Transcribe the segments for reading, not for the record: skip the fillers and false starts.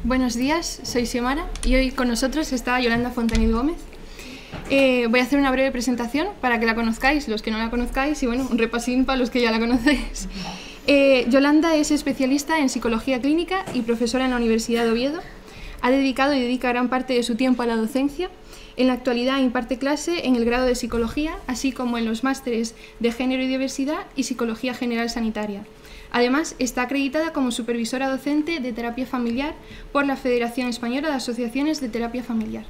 Buenos días, soy Xiomara y hoy con nosotros está Yolanda Fontanil Gómez. Voy a hacer una breve presentación para que la conozcáis, los que no la conozcáis, y bueno, un repasín para los que ya la conocéis. Yolanda es especialista en psicología clínica y profesora en la Universidad de Oviedo. Ha dedicado y dedica gran parte de su tiempo a la docencia. En la actualidad imparte clase en el grado de psicología, así como en los másteres de género y diversidad y psicología general sanitaria. Además, está acreditada como supervisora docente de terapia familiar por la Federación Española de Asociaciones de Terapia Familiar.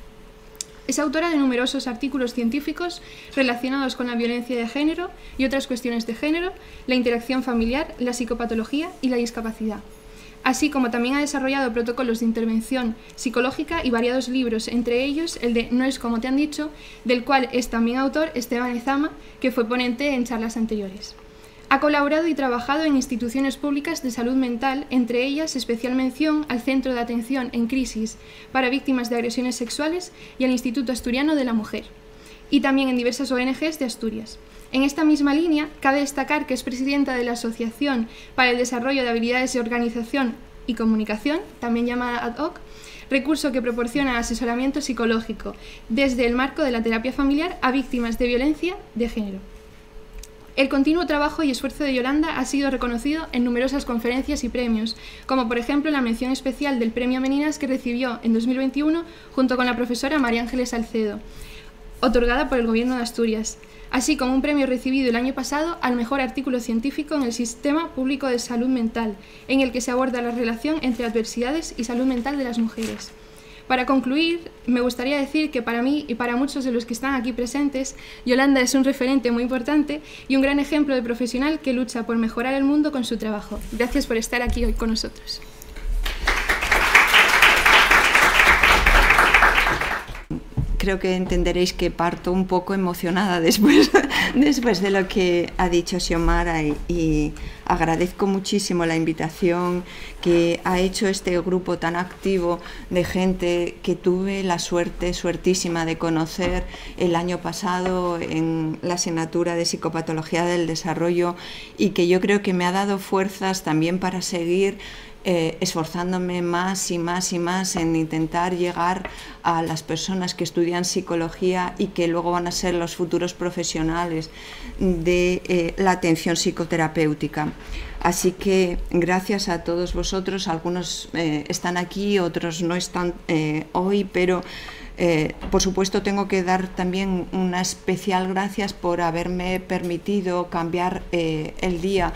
Es autora de numerosos artículos científicos relacionados con la violencia de género y otras cuestiones de género, la interacción familiar, la psicopatología y la discapacidad. Así como también ha desarrollado protocolos de intervención psicológica y variados libros, entre ellos el de No es como te han dicho, del cual es también autor Esteban Ezama, que fue ponente en charlas anteriores. Ha colaborado y trabajado en instituciones públicas de salud mental, entre ellas especial mención al Centro de Atención en Crisis para Víctimas de Agresiones Sexuales y al Instituto Asturiano de la Mujer, y también en diversas ONGs de Asturias. En esta misma línea, cabe destacar que es presidenta de la Asociación para el Desarrollo de Habilidades de Organización y Comunicación, también llamada ADHOC, recurso que proporciona asesoramiento psicológico desde el marco de la terapia familiar a víctimas de violencia de género. El continuo trabajo y esfuerzo de Yolanda ha sido reconocido en numerosas conferencias y premios, como por ejemplo la mención especial del Premio Meninas que recibió en 2021 junto con la profesora María Ángeles Salcedo, otorgada por el Gobierno de Asturias, así como un premio recibido el año pasado al mejor artículo científico en el Sistema Público de Salud Mental, en el que se aborda la relación entre adversidades y salud mental de las mujeres. Para concluir, me gustaría decir que para mí y para muchos de los que están aquí presentes, Yolanda es un referente muy importante y un gran ejemplo de profesional que lucha por mejorar el mundo con su trabajo. Gracias por estar aquí hoy con nosotros. Creo que entenderéis que parto un poco emocionada después de lo que ha dicho Xiomara y agradezco muchísimo la invitación que ha hecho este grupo tan activo de gente que tuve la suertísima de conocer el año pasado en la asignatura de Psicopatología del Desarrollo y que yo creo que me ha dado fuerzas también para seguir esforzándome más y más y más en intentar llegar a las personas que estudian psicología y que luego van a ser los futuros profesionales de la atención psicoterapéutica. Así que gracias a todos vosotros, algunos están aquí, otros no están hoy, pero por supuesto tengo que dar también una especial gracias por haberme permitido cambiar el día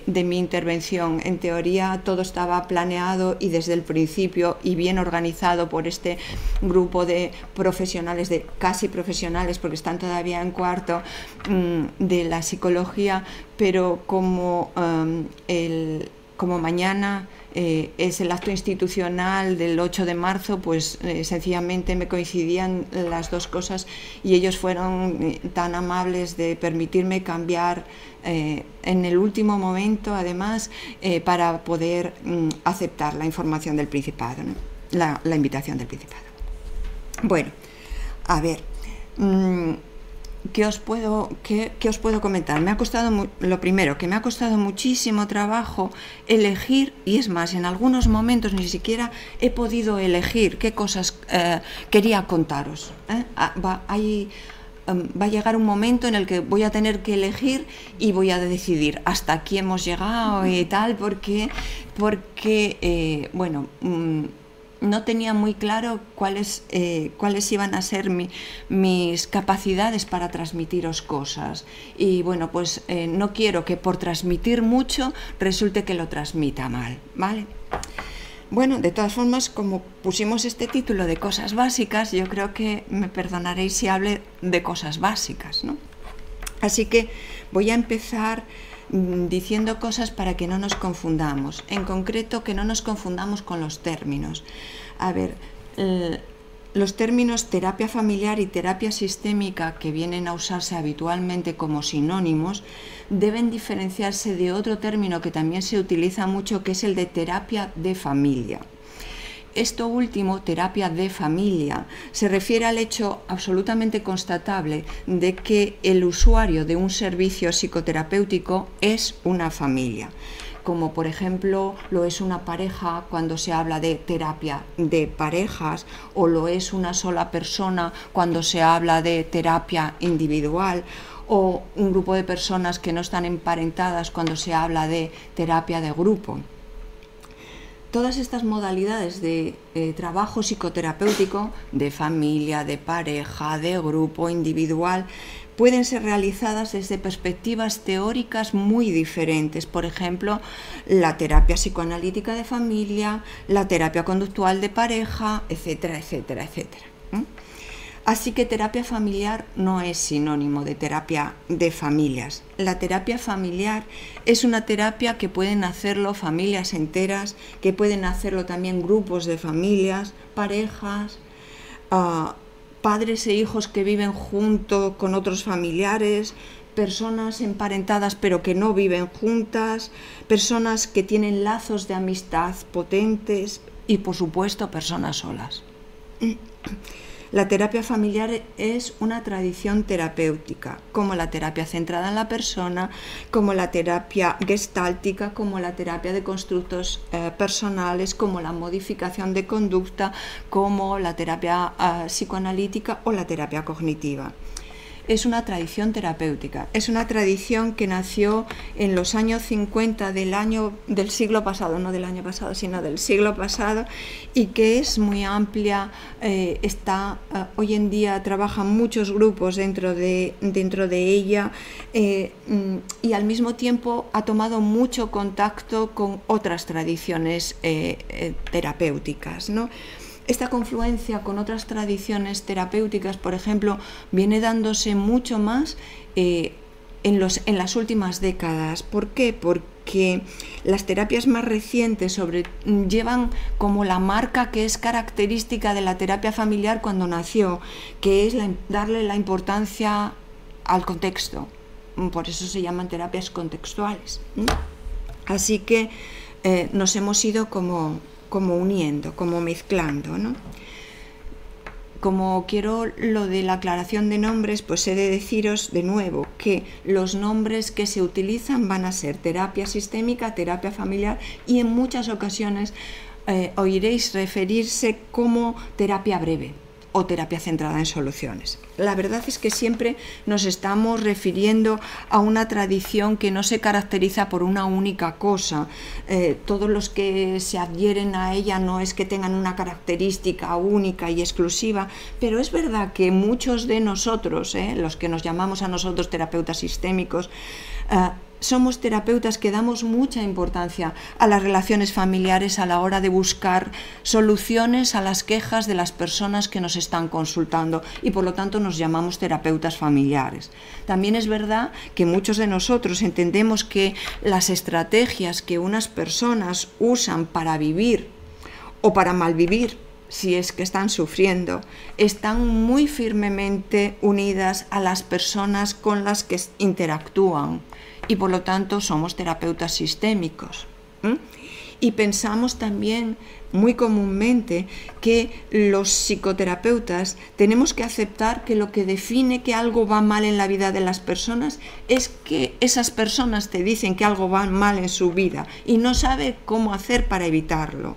de mi intervención. En teoría todo estaba planeado y desde el principio y bien organizado por este grupo de profesionales, de casi profesionales porque están todavía en cuarto de la psicología, pero como mañana es el acto institucional del 8 de marzo, pues sencillamente me coincidían las dos cosas y ellos fueron tan amables de permitirme cambiar en el último momento, además, para poder aceptar la información del Principado, ¿no? la invitación del Principado. Bueno, a ver... ¿Qué os puedo comentar? Me ha costado, lo primero, que me ha costado muchísimo trabajo elegir, y es más, en algunos momentos ni siquiera he podido elegir qué cosas quería contaros. Va a llegar un momento en el que voy a tener que elegir y voy a decidir hasta aquí hemos llegado y tal, porque bueno... no tenía muy claro cuáles iban a ser mis capacidades para transmitiros cosas. Y bueno, pues no quiero que por transmitir mucho resulte que lo transmita mal, ¿vale? Bueno, de todas formas, como pusimos este título de cosas básicas, yo creo que me perdonaréis si hable de cosas básicas, ¿no? Así que voy a empezar diciendo cosas para que no nos confundamos, en concreto que no nos confundamos con los términos. A ver, los términos terapia familiar y terapia sistémica, que vienen a usarse habitualmente como sinónimos, deben diferenciarse de otro término que también se utiliza mucho, que es el de terapia de familia. Esto último, terapia de familia, se refiere al hecho absolutamente constatable de que el usuario de un servicio psicoterapéutico es una familia, como por ejemplo lo es una pareja cuando se habla de terapia de parejas, o lo es una sola persona cuando se habla de terapia individual, o un grupo de personas que no están emparentadas cuando se habla de terapia de grupo. Todas estas modalidades de trabajo psicoterapéutico, de familia, de pareja, de grupo, individual, pueden ser realizadas desde perspectivas teóricas muy diferentes. Por ejemplo, la terapia psicoanalítica de familia, la terapia conductual de pareja, etcétera, etcétera, etcétera. Así que terapia familiar no es sinónimo de terapia de familias. La terapia familiar es una terapia que pueden hacerlo familias enteras, que pueden hacerlo también grupos de familias, parejas, padres e hijos que viven junto con otros familiares, personas emparentadas pero que no viven juntas, personas que tienen lazos de amistad potentes y, por supuesto, personas solas. La terapia familiar es una tradición terapéutica, como la terapia centrada en la persona, como la terapia gestáltica, como la terapia de constructos personales, como la modificación de conducta, como la terapia psicoanalítica o la terapia cognitiva. Es una tradición terapéutica, es una tradición que nació en los años 50 del siglo pasado, no del año pasado, sino del siglo pasado, y que es muy amplia. Hoy en día trabajan muchos grupos dentro de ella, y al mismo tiempo ha tomado mucho contacto con otras tradiciones terapéuticas, ¿no? Esta confluencia con otras tradiciones terapéuticas, por ejemplo, viene dándose mucho más en las últimas décadas. ¿Por qué? Porque las terapias más recientes llevan como la marca que es característica de la terapia familiar cuando nació, que es darle la importancia al contexto. Por eso se llaman terapias contextuales. Así que nos hemos ido como uniendo, como mezclando, ¿no? Como quiero lo de la aclaración de nombres, pues he de deciros de nuevo que los nombres que se utilizan van a ser terapia sistémica, terapia familiar, y en muchas ocasiones oiréis referirse como terapia breve o terapia centrada en soluciones. La verdad es que siempre nos estamos refiriendo a una tradición que no se caracteriza por una única cosa. Todos los que se adhieren a ella no es que tengan una característica única y exclusiva, pero es verdad que muchos de nosotros, los que nos llamamos a nosotros terapeutas sistémicos, somos terapeutas que damos mucha importancia a las relaciones familiares a la hora de buscar soluciones a las quejas de las personas que nos están consultando, y por lo tanto nos llamamos terapeutas familiares. También es verdad que muchos de nosotros entendemos que las estrategias que unas personas usan para vivir o para malvivir, si es que están sufriendo, están muy firmemente unidas a las personas con las que interactúan, y por lo tanto somos terapeutas sistémicos. Y pensamos también muy comúnmente que los psicoterapeutas tenemos que aceptar que lo que define que algo va mal en la vida de las personas es que esas personas te dicen que algo va mal en su vida y no sabe cómo hacer para evitarlo.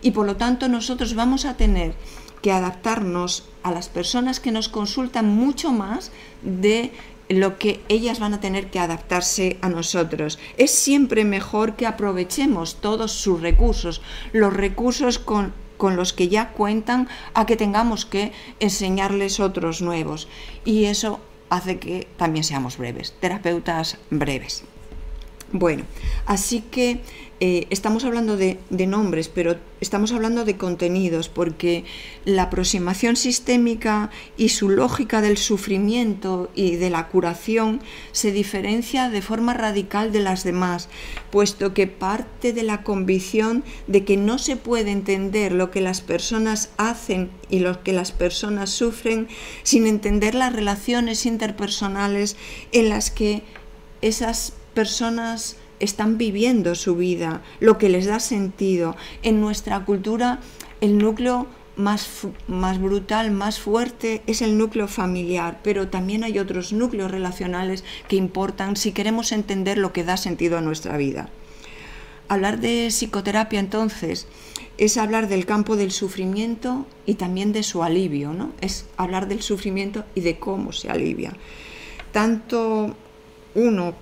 Y por lo tanto nosotros vamos a tener que adaptarnos a las personas que nos consultan mucho más de lo que ellas van a tener que adaptarse a nosotros. Es siempre mejor que aprovechemos todos sus recursos, los recursos con los que ya cuentan, a que tengamos que enseñarles otros nuevos. Y eso hace que también seamos breves, terapeutas breves. Bueno, así que estamos hablando de nombres, pero estamos hablando de contenidos, porque la aproximación sistémica y su lógica del sufrimiento y de la curación se diferencia de forma radical de las demás, puesto que parte de la convicción de que no se puede entender lo que las personas hacen y lo que las personas sufren sin entender las relaciones interpersonales en las que esas personas están viviendo su vida, lo que les da sentido. En nuestra cultura el núcleo más brutal, más fuerte es el núcleo familiar, pero también hay otros núcleos relacionales que importan si queremos entender lo que da sentido a nuestra vida. Hablar de psicoterapia, entonces, es hablar del campo del sufrimiento y también de su alivio, ¿no? Es hablar del sufrimiento y de cómo se alivia. Tanto uno,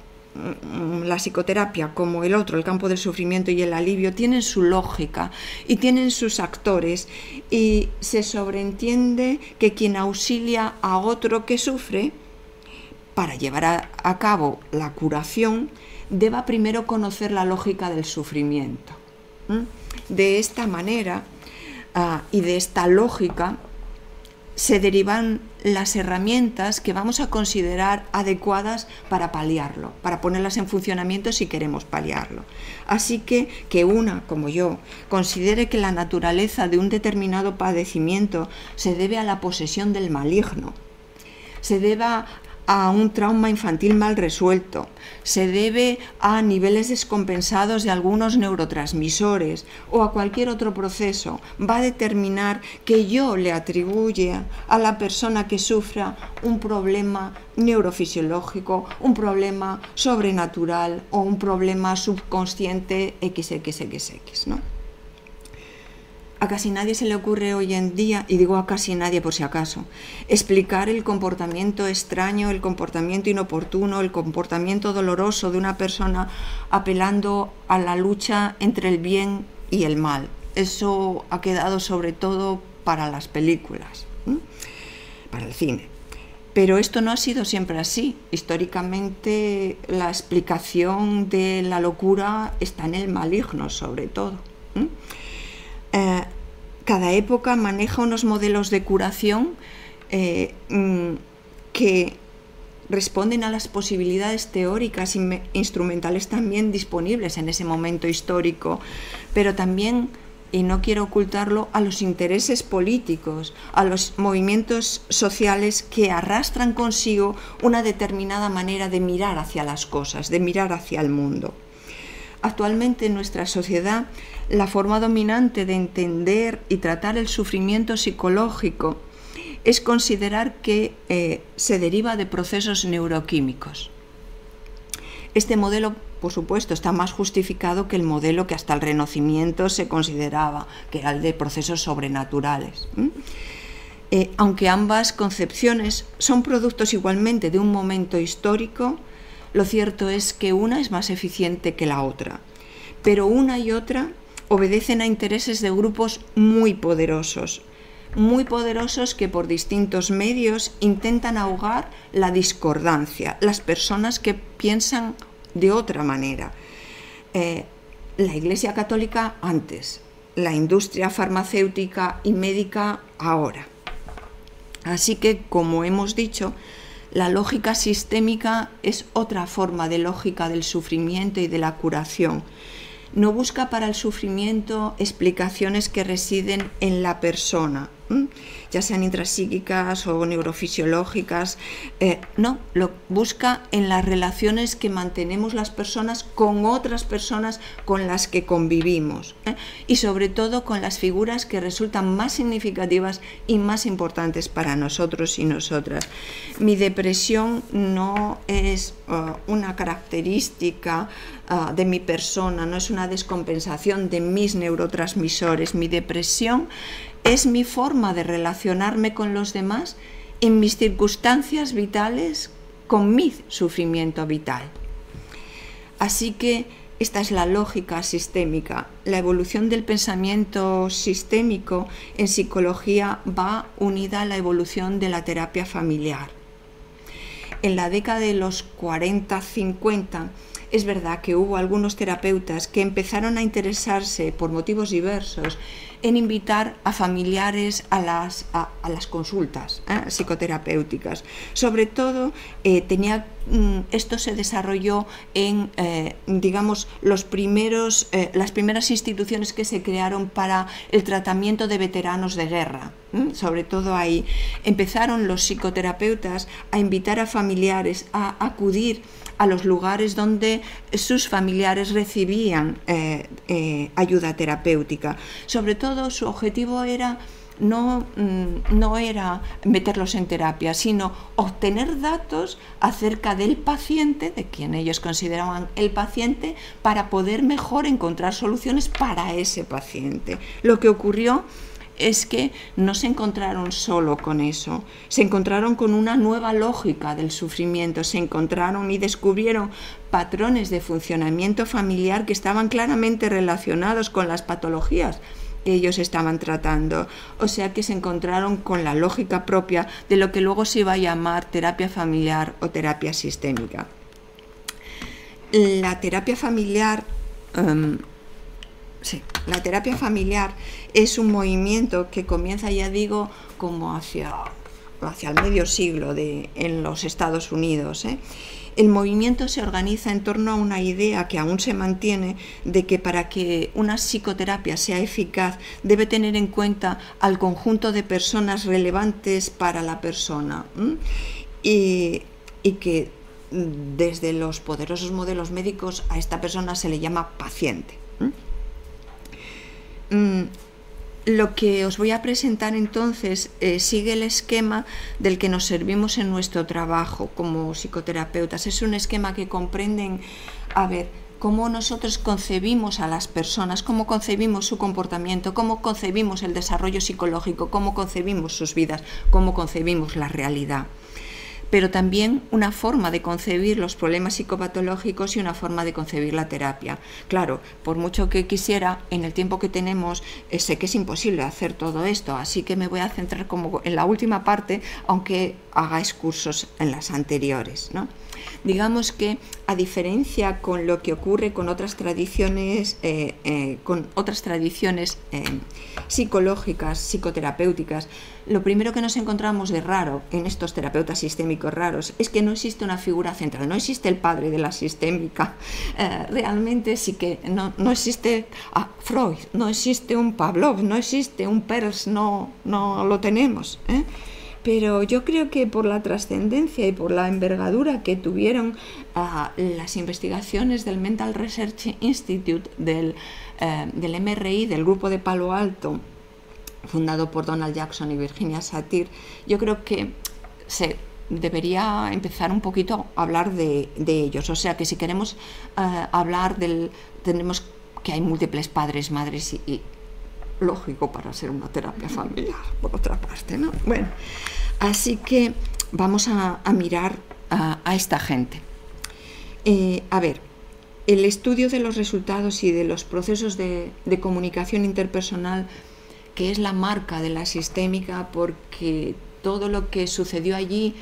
la psicoterapia, como el otro, el campo del sufrimiento y el alivio, tienen su lógica y tienen sus actores, y se sobreentiende que quien auxilia a otro que sufre para llevar a cabo la curación deba primero conocer la lógica del sufrimiento. De esta manera y de esta lógica se derivan las herramientas que vamos a considerar adecuadas para paliarlo, para ponerlas en funcionamiento si queremos paliarlo. Así que una, como yo, considere que la naturaleza de un determinado padecimiento se debe a la posesión del maligno, se deba a un trauma infantil mal resuelto, se debe a niveles descompensados de algunos neurotransmisores o a cualquier otro proceso, va a determinar que yo le atribuya a la persona que sufra un problema neurofisiológico, un problema sobrenatural o un problema subconsciente XXXX, ¿no? A casi nadie se le ocurre hoy en día, y digo a casi nadie por si acaso, explicar el comportamiento extraño, el comportamiento inoportuno, el comportamiento doloroso de una persona apelando a la lucha entre el bien y el mal. Eso ha quedado sobre todo para las películas, para el cine. Pero esto no ha sido siempre así. Históricamente la explicación de la locura está en el maligno, sobre todo. Cada época maneja unos modelos de curación que responden a las posibilidades teóricas e instrumentales también disponibles en ese momento histórico, pero también, y no quiero ocultarlo, a los intereses políticos, a los movimientos sociales que arrastran consigo una determinada manera de mirar hacia las cosas, de mirar hacia el mundo. Actualmente en nuestra sociedad, la forma dominante de entender y tratar el sufrimiento psicológico es considerar que se deriva de procesos neuroquímicos. Este modelo, por supuesto, está más justificado que el modelo que hasta el Renacimiento se consideraba, que era el de procesos sobrenaturales. Aunque ambas concepciones son productos igualmente de un momento histórico, lo cierto es que una es más eficiente que la otra, pero una y otra obedecen a intereses de grupos muy poderosos que por distintos medios intentan ahogar la discordancia, las personas que piensan de otra manera. La Iglesia Católica antes, la industria farmacéutica y médica ahora. Así que, como hemos dicho, la lógica sistémica es otra forma de lógica del sufrimiento y de la curación. No busca para el sufrimiento explicaciones que residen en la persona, ya sean intrapsíquicas o neurofisiológicas, no, lo busca en las relaciones que mantenemos las personas con otras personas con las que convivimos, y sobre todo con las figuras que resultan más significativas y más importantes para nosotros y nosotras. Mi depresión no es una característica de mi persona, no es una descompensación de mis neurotransmisores. Mi depresión es mi forma de relacionarme con los demás en mis circunstancias vitales, con mi sufrimiento vital. Así que esta es la lógica sistémica. La evolución del pensamiento sistémico en psicología va unida a la evolución de la terapia familiar. En la década de los 40-50, es verdad que hubo algunos terapeutas que empezaron a interesarse por motivos diversos en invitar a familiares a las consultas psicoterapéuticas. Sobre todo, esto se desarrolló en, digamos, las primeras instituciones que se crearon para el tratamiento de veteranos de guerra. Sobre todo ahí empezaron los psicoterapeutas a invitar a familiares a acudir a los lugares donde sus familiares recibían ayuda terapéutica. Sobre todo su objetivo era no era meterlos en terapia, sino obtener datos acerca del paciente, de quien ellos consideraban el paciente, para poder mejor encontrar soluciones para ese paciente. Lo que ocurrió es que no se encontraron solo con eso, se encontraron con una nueva lógica del sufrimiento, se encontraron y descubrieron patrones de funcionamiento familiar que estaban claramente relacionados con las patologías que ellos estaban tratando. O sea que se encontraron con la lógica propia de lo que luego se iba a llamar terapia familiar o terapia sistémica. La terapia familiar la terapia familiar es un movimiento que comienza, ya digo, como hacia el medio siglo en los Estados Unidos. El movimiento se organiza en torno a una idea que aún se mantiene de que para que una psicoterapia sea eficaz debe tener en cuenta al conjunto de personas relevantes para la persona, y que desde los poderosos modelos médicos a esta persona se le llama paciente. Lo que os voy a presentar entonces sigue el esquema del que nos servimos en nuestro trabajo como psicoterapeutas. Es un esquema que comprenden, cómo nosotros concebimos a las personas, cómo concebimos su comportamiento, cómo concebimos el desarrollo psicológico, cómo concebimos sus vidas, cómo concebimos la realidad. Pero también una forma de concebir los problemas psicopatológicos y una forma de concebir la terapia. Claro, por mucho que quisiera, en el tiempo que tenemos, sé que es imposible hacer todo esto, así que me voy a centrar como en la última parte, aunque hagáis cursos en las anteriores, ¿no? Digamos que, a diferencia con lo que ocurre con otras tradiciones, psicológicas, psicoterapéuticas, lo primero que nos encontramos de raro en estos terapeutas sistémicos raros es que no existe una figura central, no existe el padre de la sistémica. Realmente sí que no existe Freud, no existe un Pavlov, no existe un Peirce, no lo tenemos, Pero yo creo que por la trascendencia y por la envergadura que tuvieron las investigaciones del Mental Research Institute, del MRI, del grupo de Palo Alto, fundado por Donald Jackson y Virginia Satir, yo creo que se debería empezar un poquito a hablar de ellos. O sea que si queremos hablar tenemos que hay múltiples padres, madres y lógico para ser una terapia familiar, por otra parte, ¿no? Bueno, así que vamos a mirar a esta gente. El estudio de los resultados y de los procesos de comunicación interpersonal, que es la marca de la sistémica, porque todo lo que sucedió allí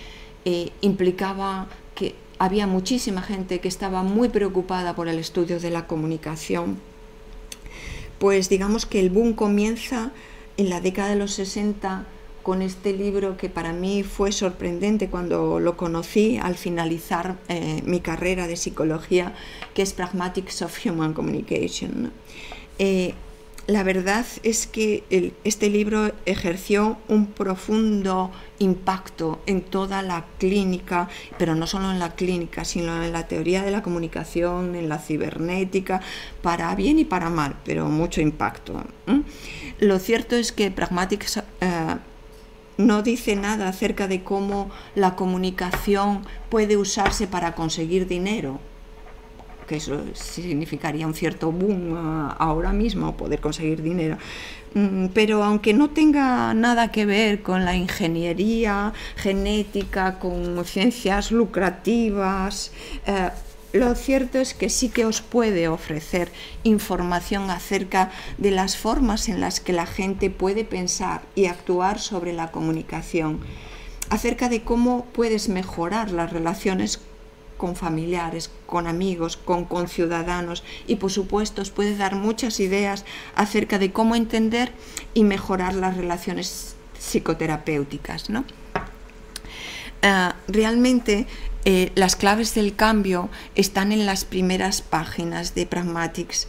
implicaba que había muchísima gente que estaba muy preocupada por el estudio de la comunicación. Pues digamos que el boom comienza en la década de los 60 con este libro que para mí fue sorprendente cuando lo conocí al finalizar mi carrera de psicología, que es Pragmatics of Human Communication. La verdad es que este libro ejerció un profundo impacto en toda la clínica, pero no solo en la clínica, sino en la teoría de la comunicación, en la cibernética, para bien y para mal, pero mucho impacto. Lo cierto es que Pragmatics no dice nada acerca de cómo la comunicación puede usarse para conseguir dinero, que eso significaría un cierto boom ahora mismo, poder conseguir dinero. Pero aunque no tenga nada que ver con la ingeniería genética, con ciencias lucrativas, lo cierto es que sí que os puede ofrecer información acerca de las formas en las que la gente puede pensar y actuar sobre la comunicación, acerca de cómo puedes mejorar las relaciones con familiares, con amigos, con conciudadanos, y por supuesto os puede dar muchas ideas acerca de cómo entender y mejorar las relaciones psicoterapéuticas, ¿no? Realmente las claves del cambio están en las primeras páginas de Pragmatics,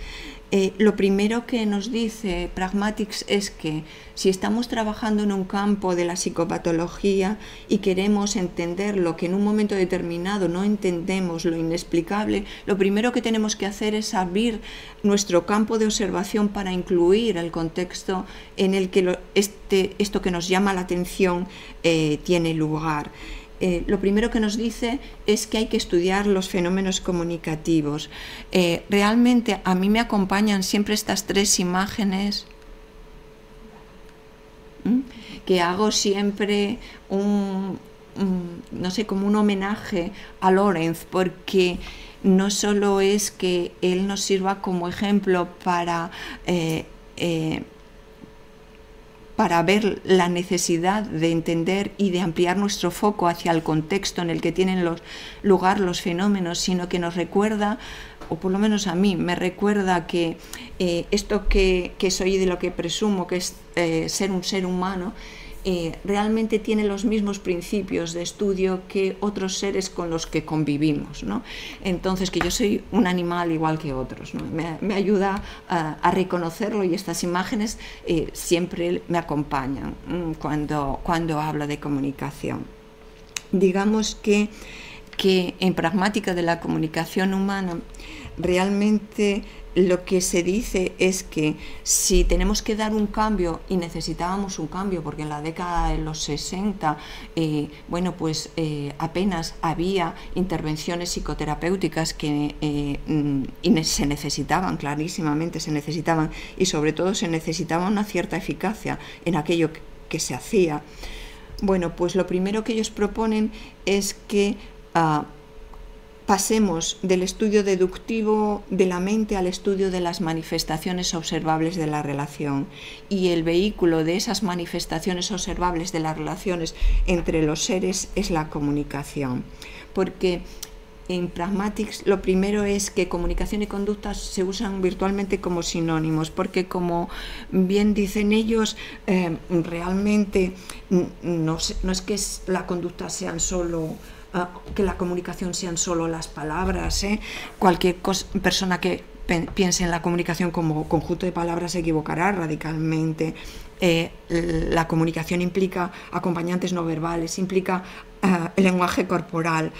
Lo primero que nos dice Pragmatics es que si estamos trabajando en un campo de la psicopatología y queremos entender lo que en un momento determinado no entendemos, lo inexplicable, lo primero que tenemos que hacer es abrir nuestro campo de observación para incluir el contexto en el que esto que nos llama la atención tiene lugar. Lo primero que nos dice es que hay que estudiar los fenómenos comunicativos. Realmente a mí me acompañan siempre estas tres imágenes, que hago siempre no sé, como un homenaje a Lorenz, porque no solo es que él nos sirva como ejemplo para ver la necesidad de entender y de ampliar nuestro foco hacia el contexto en el que tienen lugar los fenómenos, sino que nos recuerda, o por lo menos a mí me recuerda que esto que soy y de lo que presumo que es ser un ser humano, realmente tiene los mismos principios de estudio que otros seres con los que convivimos, ¿no? Entonces, que yo soy un animal igual que otros, ¿no? Me ayuda a reconocerlo, y estas imágenes siempre me acompañan cuando hablo de comunicación. Digamos que en Pragmática de la comunicación humana realmente lo que se dice es que si tenemos que dar un cambio, y necesitábamos un cambio porque en la década de los 60 apenas había intervenciones psicoterapéuticas que se necesitaban, clarísimamente se necesitaban, y sobre todo se necesitaba una cierta eficacia en aquello que se hacía. Bueno, pues lo primero que ellos proponen es que pasemos del estudio deductivo de la mente al estudio de las manifestaciones observables de la relación, y el vehículo de esas manifestaciones observables de las relaciones entre los seres es la comunicación, porque en Pragmatics lo primero es que comunicación y conducta se usan virtualmente como sinónimos, porque como bien dicen ellos, realmente no es que la conducta sean solo que la comunicación sean solo las palabras, cualquier persona que piense en la comunicación como conjunto de palabras se equivocará radicalmente. La comunicación implica acompañantes no verbales, implica el lenguaje corporal.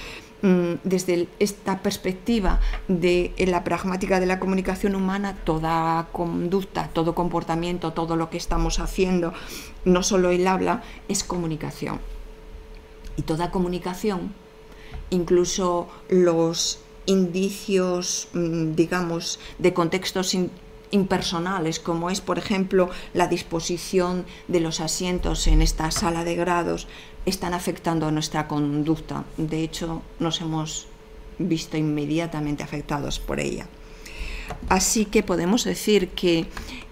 Desde esta perspectiva de la pragmática de la comunicación humana, toda conducta, todo comportamiento, todo lo que estamos haciendo, no solo el habla, es comunicación. Y toda comunicación, incluso los indicios, digamos, de contextos impersonales, como es, por ejemplo, la disposición de los asientos en esta sala de grados, están afectando a nuestra conducta. De hecho, nos hemos visto inmediatamente afectados por ella. Así que podemos decir que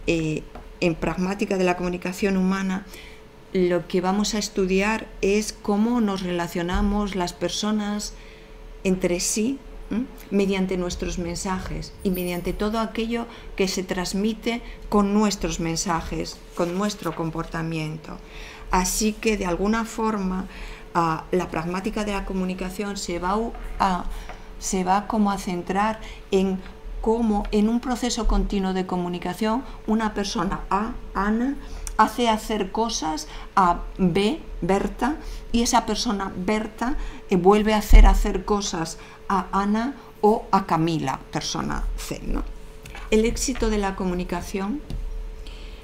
en Pragmática de la comunicación humana, lo que vamos a estudiar es cómo nos relacionamos las personas entre sí, mediante nuestros mensajes y mediante todo aquello que se transmite con nuestros mensajes, con nuestro comportamiento. Así que de alguna forma la pragmática de la comunicación se va como a centrar en cómo en un proceso continuo de comunicación una persona A, Ana, hace hacer cosas a B, Berta, y esa persona Berta vuelve a hacer cosas a Ana o a Camila, persona C, ¿no? El éxito de la comunicación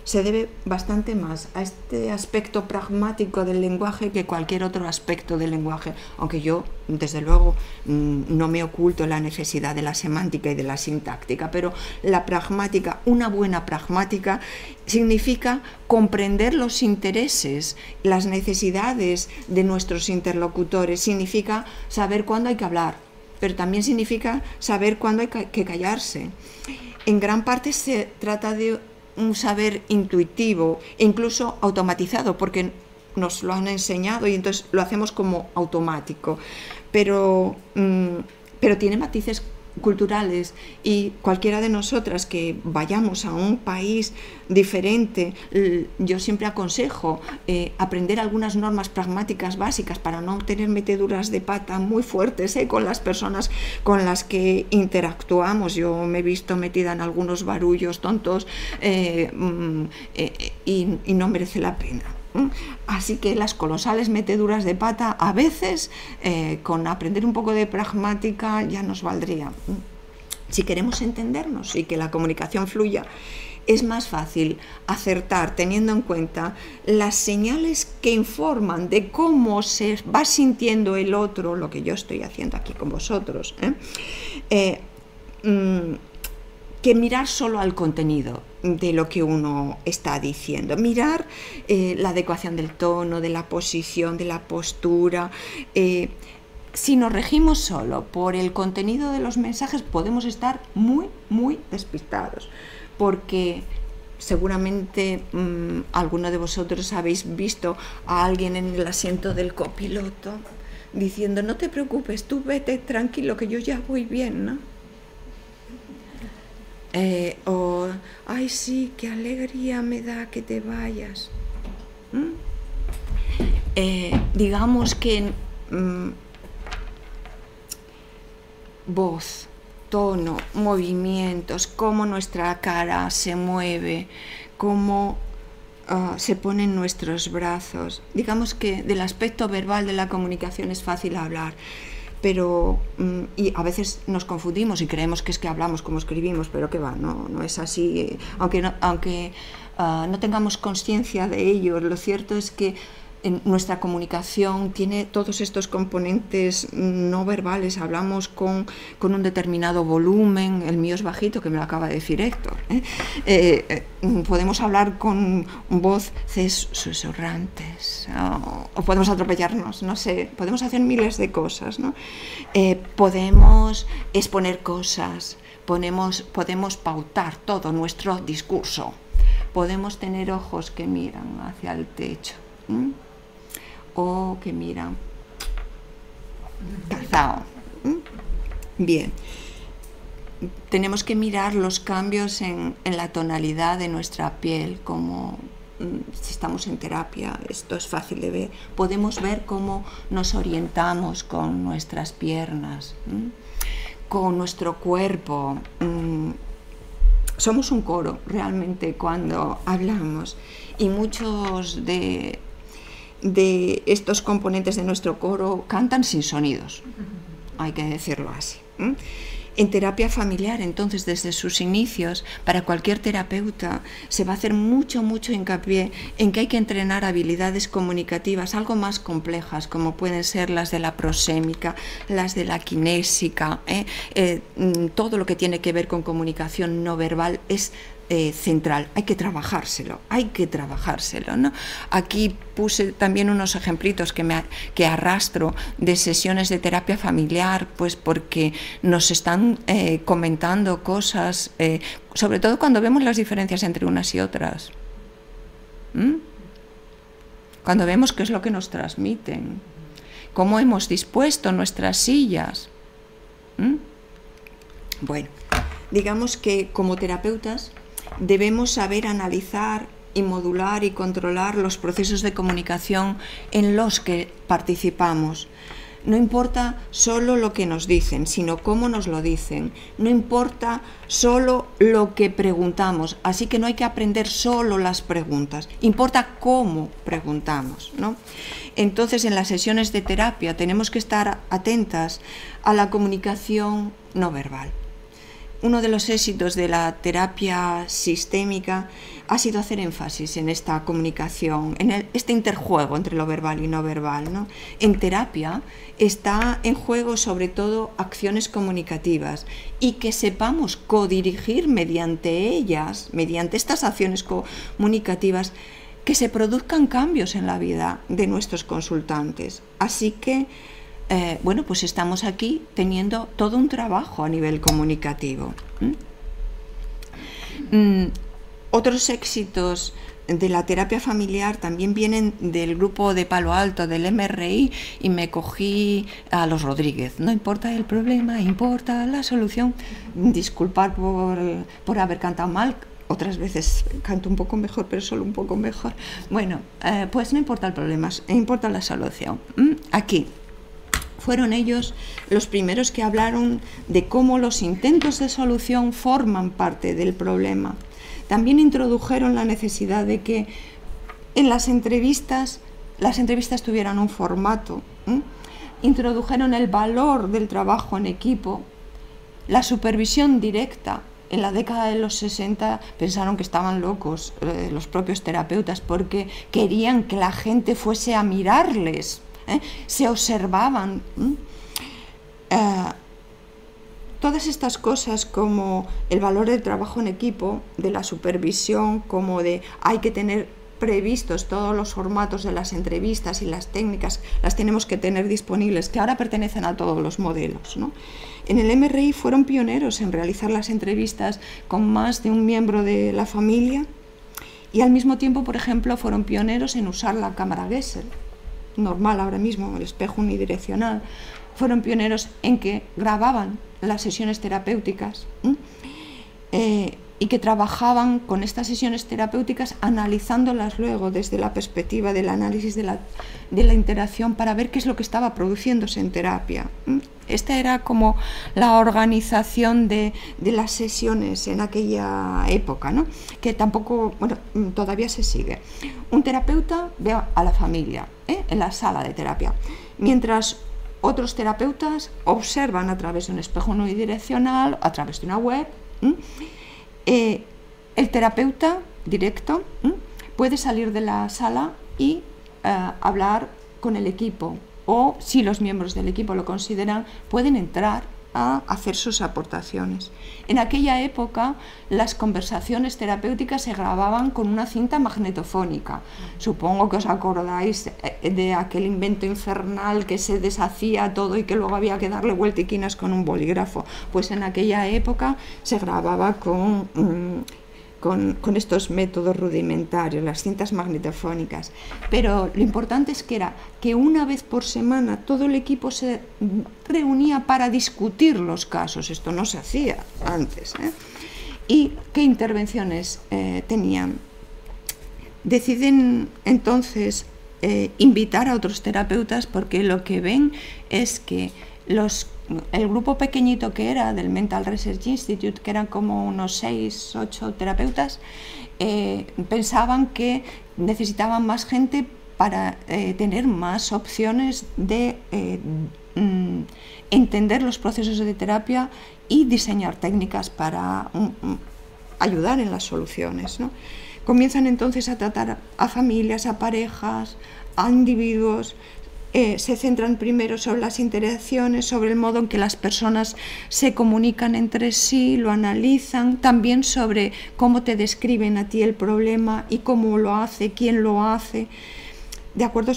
se debe bastante más a este aspecto pragmático del lenguaje que cualquier otro aspecto del lenguaje, aunque yo, desde luego, no me oculto la necesidad de la semántica y de la sintáctica, pero la pragmática, una buena pragmática, significa comprender los intereses, las necesidades de nuestros interlocutores, significa saber cuándo hay que hablar, pero también significa saber cuándo hay que callarse. En gran parte se trata de un saber intuitivo, incluso automatizado, porque nos lo han enseñado y entonces lo hacemos como automático, pero tiene matices culturales, y cualquiera de nosotras que vayamos a un país diferente, yo siempre aconsejo aprender algunas normas pragmáticas básicas para no tener meteduras de pata muy fuertes con las personas con las que interactuamos. Yo me he visto metida en algunos barullos tontos y no merece la pena. Así que las colosales meteduras de pata, a veces con aprender un poco de pragmática ya nos valdría. Si queremos entendernos y que la comunicación fluya, es más fácil acertar teniendo en cuenta las señales que informan de cómo se va sintiendo el otro, lo que yo estoy haciendo aquí con vosotros, que mirar solo al contenido de lo que uno está diciendo. Mirar la adecuación del tono, de la posición, de la postura. Si nos regimos solo por el contenido de los mensajes, podemos estar muy, muy despistados, porque seguramente alguno de vosotros habéis visto a alguien en el asiento del copiloto diciendo: no te preocupes, tú vete tranquilo que yo ya voy bien, ¿no? O, ay sí, qué alegría me da que te vayas. Digamos que voz, tono, movimientos, cómo nuestra cara se mueve, cómo se ponen nuestros brazos. Digamos que del aspecto verbal de la comunicación es fácil hablar, pero y a veces nos confundimos y creemos que es que hablamos como escribimos, pero que va, no es así. Aunque no tengamos conciencia de ello, lo cierto es que nuestra comunicación tiene todos estos componentes no verbales. Hablamos con un determinado volumen. El mío es bajito, que me lo acaba de decir Héctor. Podemos hablar con voces susurrantes, o podemos atropellarnos, no sé, podemos hacer miles de cosas, ¿no? Podemos exponer cosas, podemos pautar todo nuestro discurso, podemos tener ojos que miran hacia el techo, o que miran calzado. Bien, tenemos que mirar los cambios en la tonalidad de nuestra piel, como si estamos en terapia, esto es fácil de ver. Podemos ver cómo nos orientamos con nuestras piernas, con nuestro cuerpo. Somos un coro realmente cuando hablamos, y muchos de estos componentes de nuestro coro cantan sin sonidos, hay que decirlo así. En terapia familiar, entonces, desde sus inicios, para cualquier terapeuta se va a hacer mucho hincapié en que hay que entrenar habilidades comunicativas algo más complejas, como pueden ser las de la prosémica, las de la kinésica. Todo lo que tiene que ver con comunicación no verbal es central, hay que trabajárselo, ¿no? Aquí puse también unos ejemplitos que arrastro de sesiones de terapia familiar, pues porque nos están comentando cosas, sobre todo cuando vemos las diferencias entre unas y otras. Cuando vemos qué es lo que nos transmiten, cómo hemos dispuesto nuestras sillas. Bueno, digamos que como terapeutas debemos saber analizar y modular y controlar los procesos de comunicación en los que participamos. No importa solo lo que nos dicen, sino cómo nos lo dicen. No importa solo lo que preguntamos, así que no hay que aprender solo las preguntas. Importa cómo preguntamos, ¿no? Entonces, en las sesiones de terapia tenemos que estar atentas a la comunicación no verbal. Uno de los éxitos de la terapia sistémica ha sido hacer énfasis en esta comunicación, en este interjuego entre lo verbal y no verbal, ¿no? En terapia está en juego sobre todo acciones comunicativas, y que sepamos codirigir mediante ellas, mediante estas acciones comunicativas, que se produzcan cambios en la vida de nuestros consultantes. Así que bueno, pues estamos aquí teniendo todo un trabajo a nivel comunicativo. Otros éxitos de la terapia familiar también vienen del grupo de Palo Alto, del MRI, y me cogí a los Rodríguez. No importa el problema, importa la solución. Disculpar por haber cantado mal. Otras veces canto un poco mejor, pero solo un poco mejor. Bueno, pues no importa el problema, importa la solución. Aquí fueron ellos los primeros que hablaron de cómo los intentos de solución forman parte del problema. También introdujeron la necesidad de que en las entrevistas tuvieran un formato. Introdujeron el valor del trabajo en equipo, la supervisión directa. En la década de los 60 pensaron que estaban locos los propios terapeutas porque querían que la gente fuese a mirarles, se observaban. Todas estas cosas como el valor del trabajo en equipo, de la supervisión, como de hay que tener previstos todos los formatos de las entrevistas y las técnicas, las tenemos que tener disponibles, que ahora pertenecen a todos los modelos, ¿no? En el MRI fueron pioneros en realizar las entrevistas con más de un miembro de la familia y al mismo tiempo, por ejemplo, fueron pioneros en usar la cámara Gesell, normal ahora mismo, el espejo unidireccional. Fueron pioneros en que grababan las sesiones terapéuticas y que trabajaban con estas sesiones terapéuticas analizándolas luego desde la perspectiva del análisis de la interacción para ver qué es lo que estaba produciéndose en terapia. Esta era como la organización de las sesiones en aquella época, ¿no? Que tampoco, bueno, todavía se sigue. Un terapeuta ve a la familia en la sala de terapia, mientras otros terapeutas observan a través de un espejo unidireccional, a través de una web. El terapeuta directo puede salir de la sala y hablar con el equipo, o si los miembros del equipo lo consideran, pueden entrar a hacer sus aportaciones. En aquella época las conversaciones terapéuticas se grababan con una cinta magnetofónica. Supongo que os acordáis de aquel invento infernal que se deshacía todo y que luego había que darle vueltiquinas con un bolígrafo. Pues en aquella época se grababa con estos métodos rudimentarios, las cintas magnetofónicas. Pero lo importante es que una vez por semana todo el equipo se reunía para discutir los casos. Esto no se hacía antes. ¿Y qué intervenciones tenían? Deciden entonces invitar a otros terapeutas porque lo que ven es que el grupo pequeñito que era del Mental Research Institute, que eran como unos 6, 8 terapeutas, pensaban que necesitaban más gente para tener más opciones de entender los procesos de terapia y diseñar técnicas para ayudar en las soluciones, ¿no? Comienzan entonces a tratar a familias, a parejas, a individuos. Se centran primero sobre las interacciones, sobre el modo en que las personas se comunican entre sí, lo analizan, también sobre cómo te describen a ti el problema y cómo lo hace, quién lo hace. De acuerdo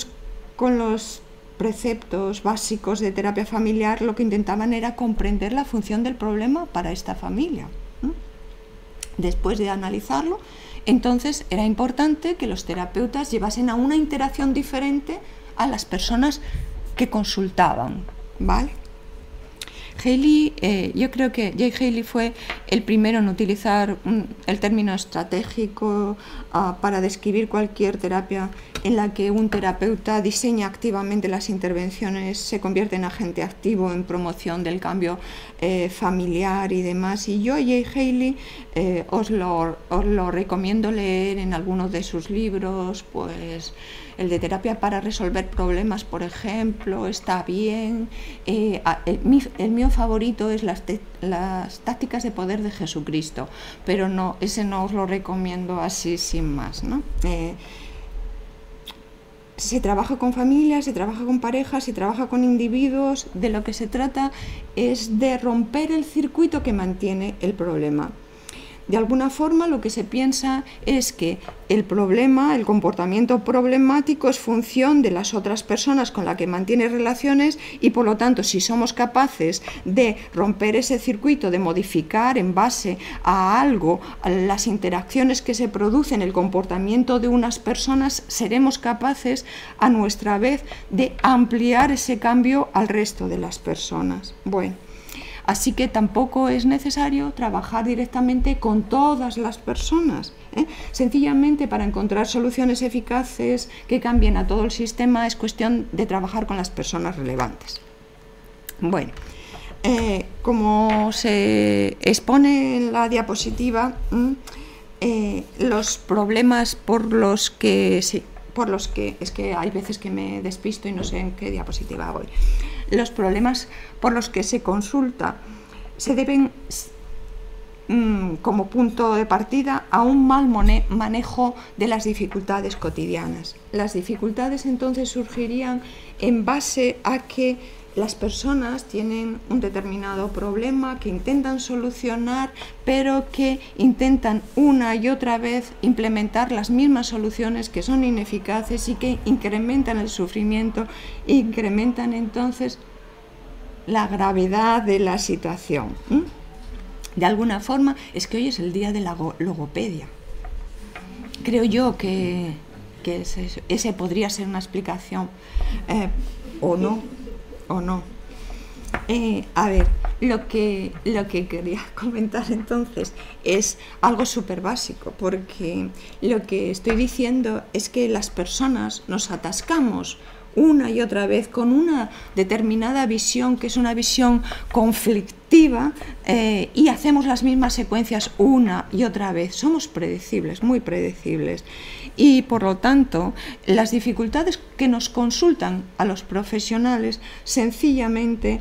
con los preceptos básicos de terapia familiar, lo que intentaban era comprender la función del problema para esta familia. Después de analizarlo, entonces era importante que los terapeutas llevasen a una interacción diferente a las personas que consultaban, ¿vale? Yo creo que Jay Haley fue el primero en utilizar el término estratégico para describir cualquier terapia en la que un terapeuta diseña activamente las intervenciones, se convierte en agente activo en promoción del cambio familiar y demás. Y yo a Jay Haley os lo recomiendo leer en algunos de sus libros, pues el de terapia para resolver problemas, por ejemplo, está bien. El mío favorito es las tácticas de poder de Jesucristo, pero no, ese no os lo recomiendo así sin más, ¿no? Se trabaja con familias, se trabaja con parejas, se trabaja con individuos. De lo que se trata es de romper el circuito que mantiene el problema, de alguna forma lo que se piensa es que el problema, el comportamiento problemático es función de las otras personas con las que mantiene relaciones y por lo tanto si somos capaces de romper ese circuito, de modificar en base a algo las interacciones que se producen, el comportamiento de unas personas, seremos capaces a nuestra vez de ampliar ese cambio al resto de las personas. Bueno. Así que tampoco es necesario trabajar directamente con todas las personas. Sencillamente para encontrar soluciones eficaces que cambien a todo el sistema es cuestión de trabajar con las personas relevantes. Bueno, como se expone en la diapositiva, los problemas por los que es que hay veces que me despisto y no sé en qué diapositiva voy. Los problemas por los que se consulta se deben, como punto de partida, a un mal manejo de las dificultades cotidianas. Las dificultades entonces surgirían en base a que las personas tienen un determinado problema que intentan solucionar, pero que intentan una y otra vez implementar las mismas soluciones que son ineficaces y que incrementan el sufrimiento, incrementan entonces la gravedad de la situación. De alguna forma, es que hoy es el día de la logopedia. Creo yo que ese podría ser una explicación, o no. A ver, lo que quería comentar entonces es algo súper básico, porque lo que estoy diciendo es que las personas nos atascamos una y otra vez con una determinada visión, que es una visión conflictiva, y hacemos las mismas secuencias una y otra vez. Somos predecibles, muy predecibles. Y por lo tanto, las dificultades que nos consultan a los profesionales sencillamente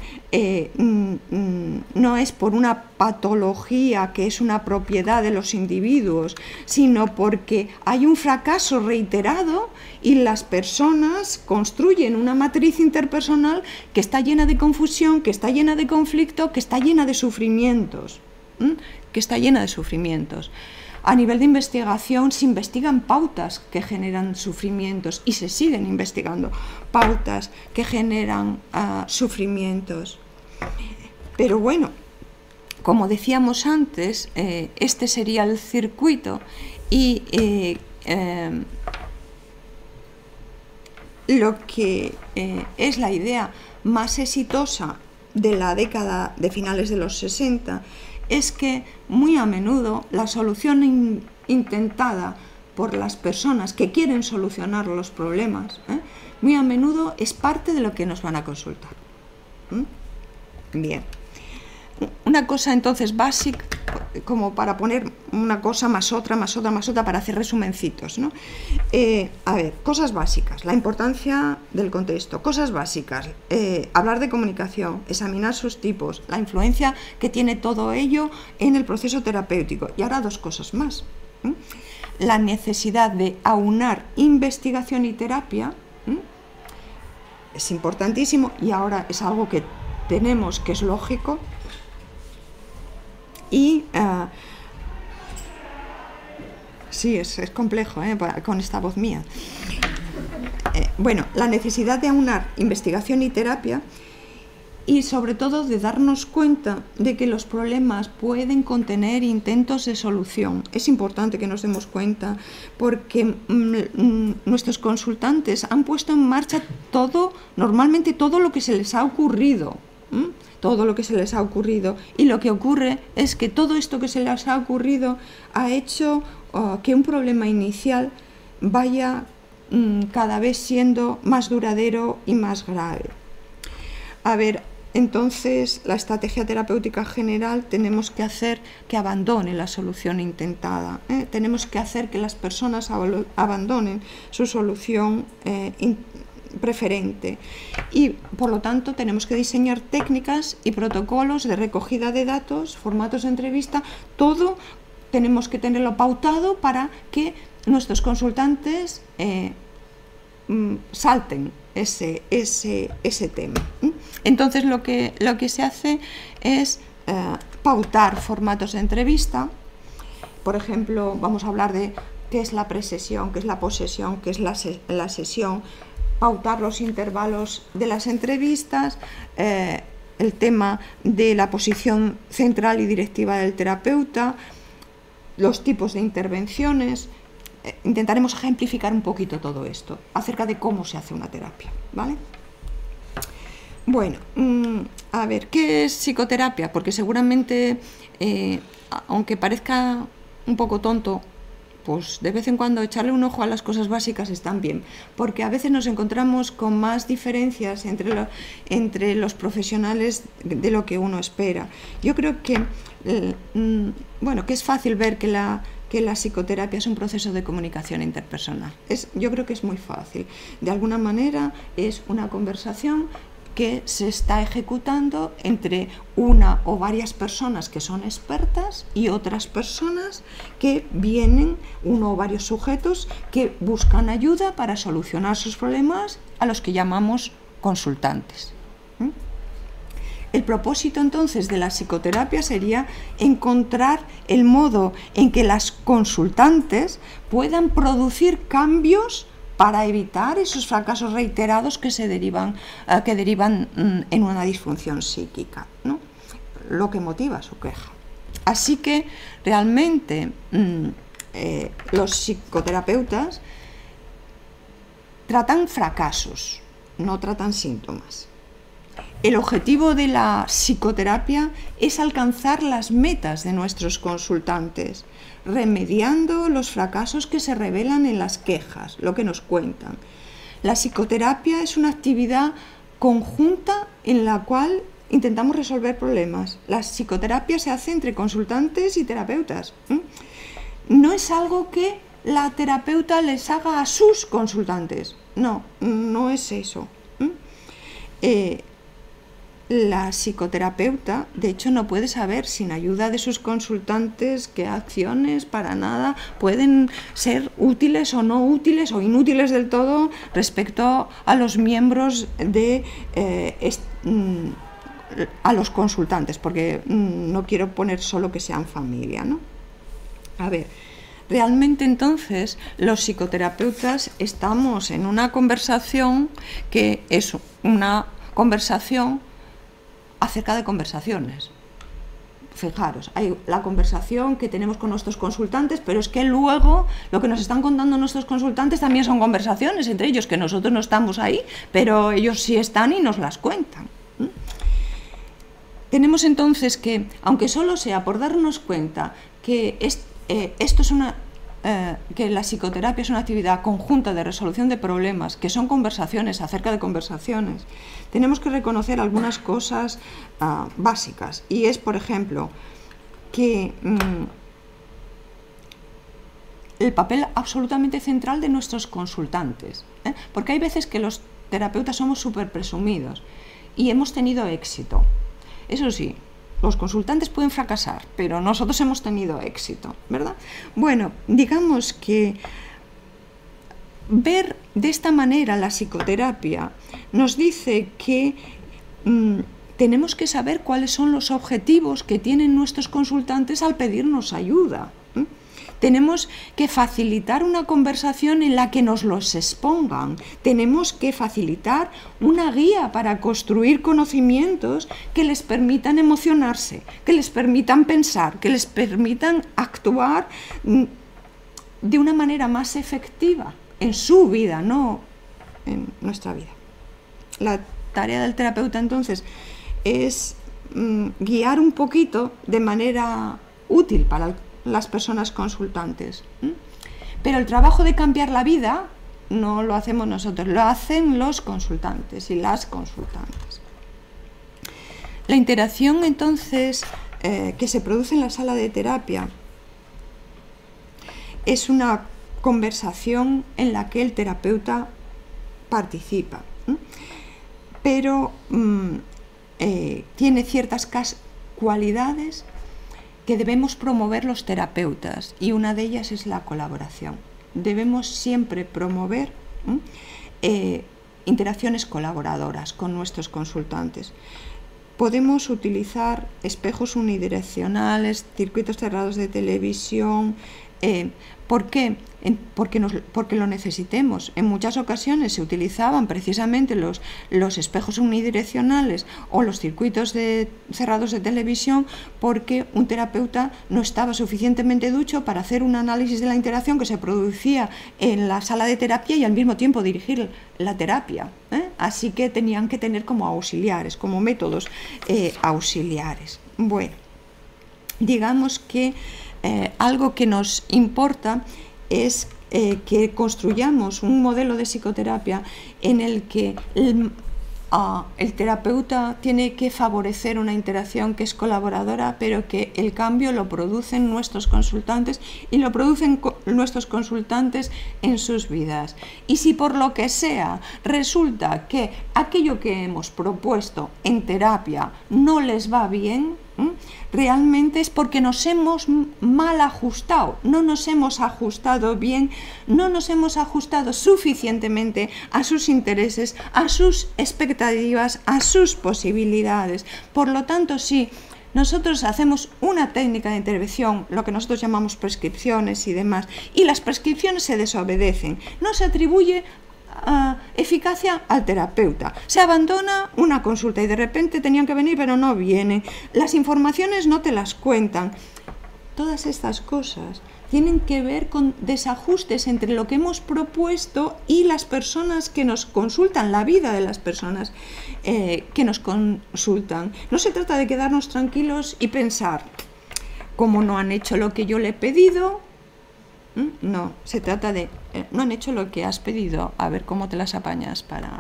no es por una patología que es una propiedad de los individuos, sino porque hay un fracaso reiterado y las personas construyen una matriz interpersonal que está llena de confusión, que está llena de conflicto, que está llena de sufrimientos, A nivel de investigación se investigan pautas que generan sufrimientos y se siguen investigando pautas que generan sufrimientos. Pero bueno, como decíamos antes, este sería el circuito y lo que es la idea más exitosa de la década de finales de los 60 es que muy a menudo la solución intentada por las personas que quieren solucionar los problemas, muy a menudo es parte de lo que nos van a consultar. Bien. Una cosa entonces básica, como para poner una cosa más otra, para hacer resumencitos, ¿no? A ver, cosas básicas, la importancia del contexto, cosas básicas, hablar de comunicación, examinar sus tipos, la influencia que tiene todo ello en el proceso terapéutico. Y ahora dos cosas más. La necesidad de aunar investigación y terapia, es importantísimo y ahora es algo que tenemos, que es lógico. Y sí, es complejo, con esta voz mía. Bueno, la necesidad de aunar investigación y terapia y sobre todo de darnos cuenta de que los problemas pueden contener intentos de solución. Es importante que nos demos cuenta porque nuestros consultantes han puesto en marcha normalmente todo lo que se les ha ocurrido. Todo lo que se les ha ocurrido, y lo que ocurre es que todo esto que se les ha ocurrido ha hecho que un problema inicial vaya cada vez siendo más duradero y más grave. A ver, entonces la estrategia terapéutica general tenemos que hacer que abandone la solución intentada, tenemos que hacer que las personas abandonen su solución preferente y por lo tanto tenemos que diseñar técnicas y protocolos de recogida de datos, formatos de entrevista, todo tenemos que tenerlo pautado para que nuestros consultantes salten ese tema. Entonces lo que se hace es pautar formatos de entrevista, por ejemplo, vamos a hablar de qué es la presesión, qué es la posesión, qué es la sesión, pautar los intervalos de las entrevistas, el tema de la posición central y directiva del terapeuta, los tipos de intervenciones. Intentaremos ejemplificar un poquito todo esto acerca de cómo se hace una terapia, ¿vale? Bueno, a ver, ¿qué es psicoterapia? Porque seguramente, aunque parezca un poco tonto, pues de vez en cuando echarle un ojo a las cosas básicas están bien, porque a veces nos encontramos con más diferencias entre los profesionales de lo que uno espera. Yo creo que, bueno, que es fácil ver que la psicoterapia es un proceso de comunicación interpersonal. Yo creo que es muy fácil. De alguna manera es una conversación que se está ejecutando entre una o varias personas que son expertas y otras personas que vienen, uno o varios sujetos que buscan ayuda para solucionar sus problemas, a los que llamamos consultantes. El propósito entonces de la psicoterapia sería encontrar el modo en que las consultantes puedan producir cambios para evitar esos fracasos reiterados que derivan en una disfunción psíquica, ¿no? Lo que motiva su queja. Así que realmente los psicoterapeutas tratan fracasos, no tratan síntomas. El objetivo de la psicoterapia es alcanzar las metas de nuestros consultantes, remediando los fracasos que se revelan en las quejas, lo que nos cuentan. La psicoterapia es una actividad conjunta en la cual intentamos resolver problemas. La psicoterapia se hace entre consultantes y terapeutas. No es algo que la terapeuta les haga a sus consultantes. No, no es eso. La psicoterapeuta, de hecho, no puede saber sin ayuda de sus consultantes qué acciones para nada pueden ser útiles o no útiles o inútiles del todo respecto a los miembros a los consultantes, porque no quiero poner solo que sean familia, ¿no? A ver, realmente entonces los psicoterapeutas estamos en una conversación que es una conversación acerca de conversaciones. Fijaros, hay la conversación que tenemos con nuestros consultantes, pero es que luego lo que nos están contando nuestros consultantes también son conversaciones entre ellos, que nosotros no estamos ahí, pero ellos sí están y nos las cuentan. Tenemos entonces que, aunque solo sea por darnos cuenta que que la psicoterapia es una actividad conjunta de resolución de problemas, que son conversaciones acerca de conversaciones, tenemos que reconocer algunas cosas básicas. Y es, por ejemplo, que el papel absolutamente central de nuestros consultantes, porque hay veces que los terapeutas somos súper presumidos y hemos tenido éxito. Eso sí, los consultantes pueden fracasar, pero nosotros hemos tenido éxito, ¿verdad? Bueno, digamos que ver de esta manera la psicoterapia nos dice que tenemos que saber cuáles son los objetivos que tienen nuestros consultantes al pedirnos ayuda. Tenemos que facilitar una conversación en la que nos los expongan. Tenemos que facilitar una guía para construir conocimientos que les permitan emocionarse, que les permitan pensar, que les permitan actuar de una manera más efectiva en su vida, no en nuestra vida. La tarea del terapeuta entonces es guiar un poquito de manera útil para las personas consultantes. Pero el trabajo de cambiar la vida no lo hacemos nosotros, lo hacen los consultantes y las consultantes. La interacción entonces que se produce en la sala de terapia es una conversación en la que el terapeuta participa, pero tiene ciertas cualidades que debemos promover los terapeutas, y una de ellas es la colaboración. Debemos siempre promover interacciones colaboradoras con nuestros consultantes. podemos utilizar espejos unidireccionales, circuitos cerrados de televisión. ¿Por qué? Porque lo necesitemos. En muchas ocasiones se utilizaban precisamente los espejos unidireccionales o los circuitos cerrados de televisión porque un terapeuta no estaba suficientemente ducho para hacer un análisis de la interacción que se producía en la sala de terapia y al mismo tiempo dirigir la terapia. Así que tenían que tener como auxiliares, como métodos auxiliares. Bueno, digamos que algo que nos importa es que construyamos un modelo de psicoterapia en el que el terapeuta tiene que favorecer una interacción que es colaboradora, pero que el cambio lo producen nuestros consultantes y lo producen nuestros consultantes en sus vidas. Y si por lo que sea resulta que aquello que hemos propuesto en terapia no les va bien, realmente es porque nos hemos mal ajustado, no nos hemos ajustado bien, no nos hemos ajustado suficientemente a sus intereses, a sus expectativas, a sus posibilidades. Por lo tanto, si nosotros hacemos una técnica de intervención, lo que nosotros llamamos prescripciones y demás, y las prescripciones se desobedecen, no se atribuye eficacia al terapeuta. Se abandona una consulta y de repente tenían que venir pero no vienen. Las informaciones no te las cuentan. Todas estas cosas tienen que ver con desajustes entre lo que hemos propuesto y las personas que nos consultan, la vida de las personas que nos consultan. No se trata de quedarnos tranquilos y pensar, como no han hecho lo que yo le he pedido, no, se trata de, no han hecho lo que has pedido, a ver cómo te las apañas para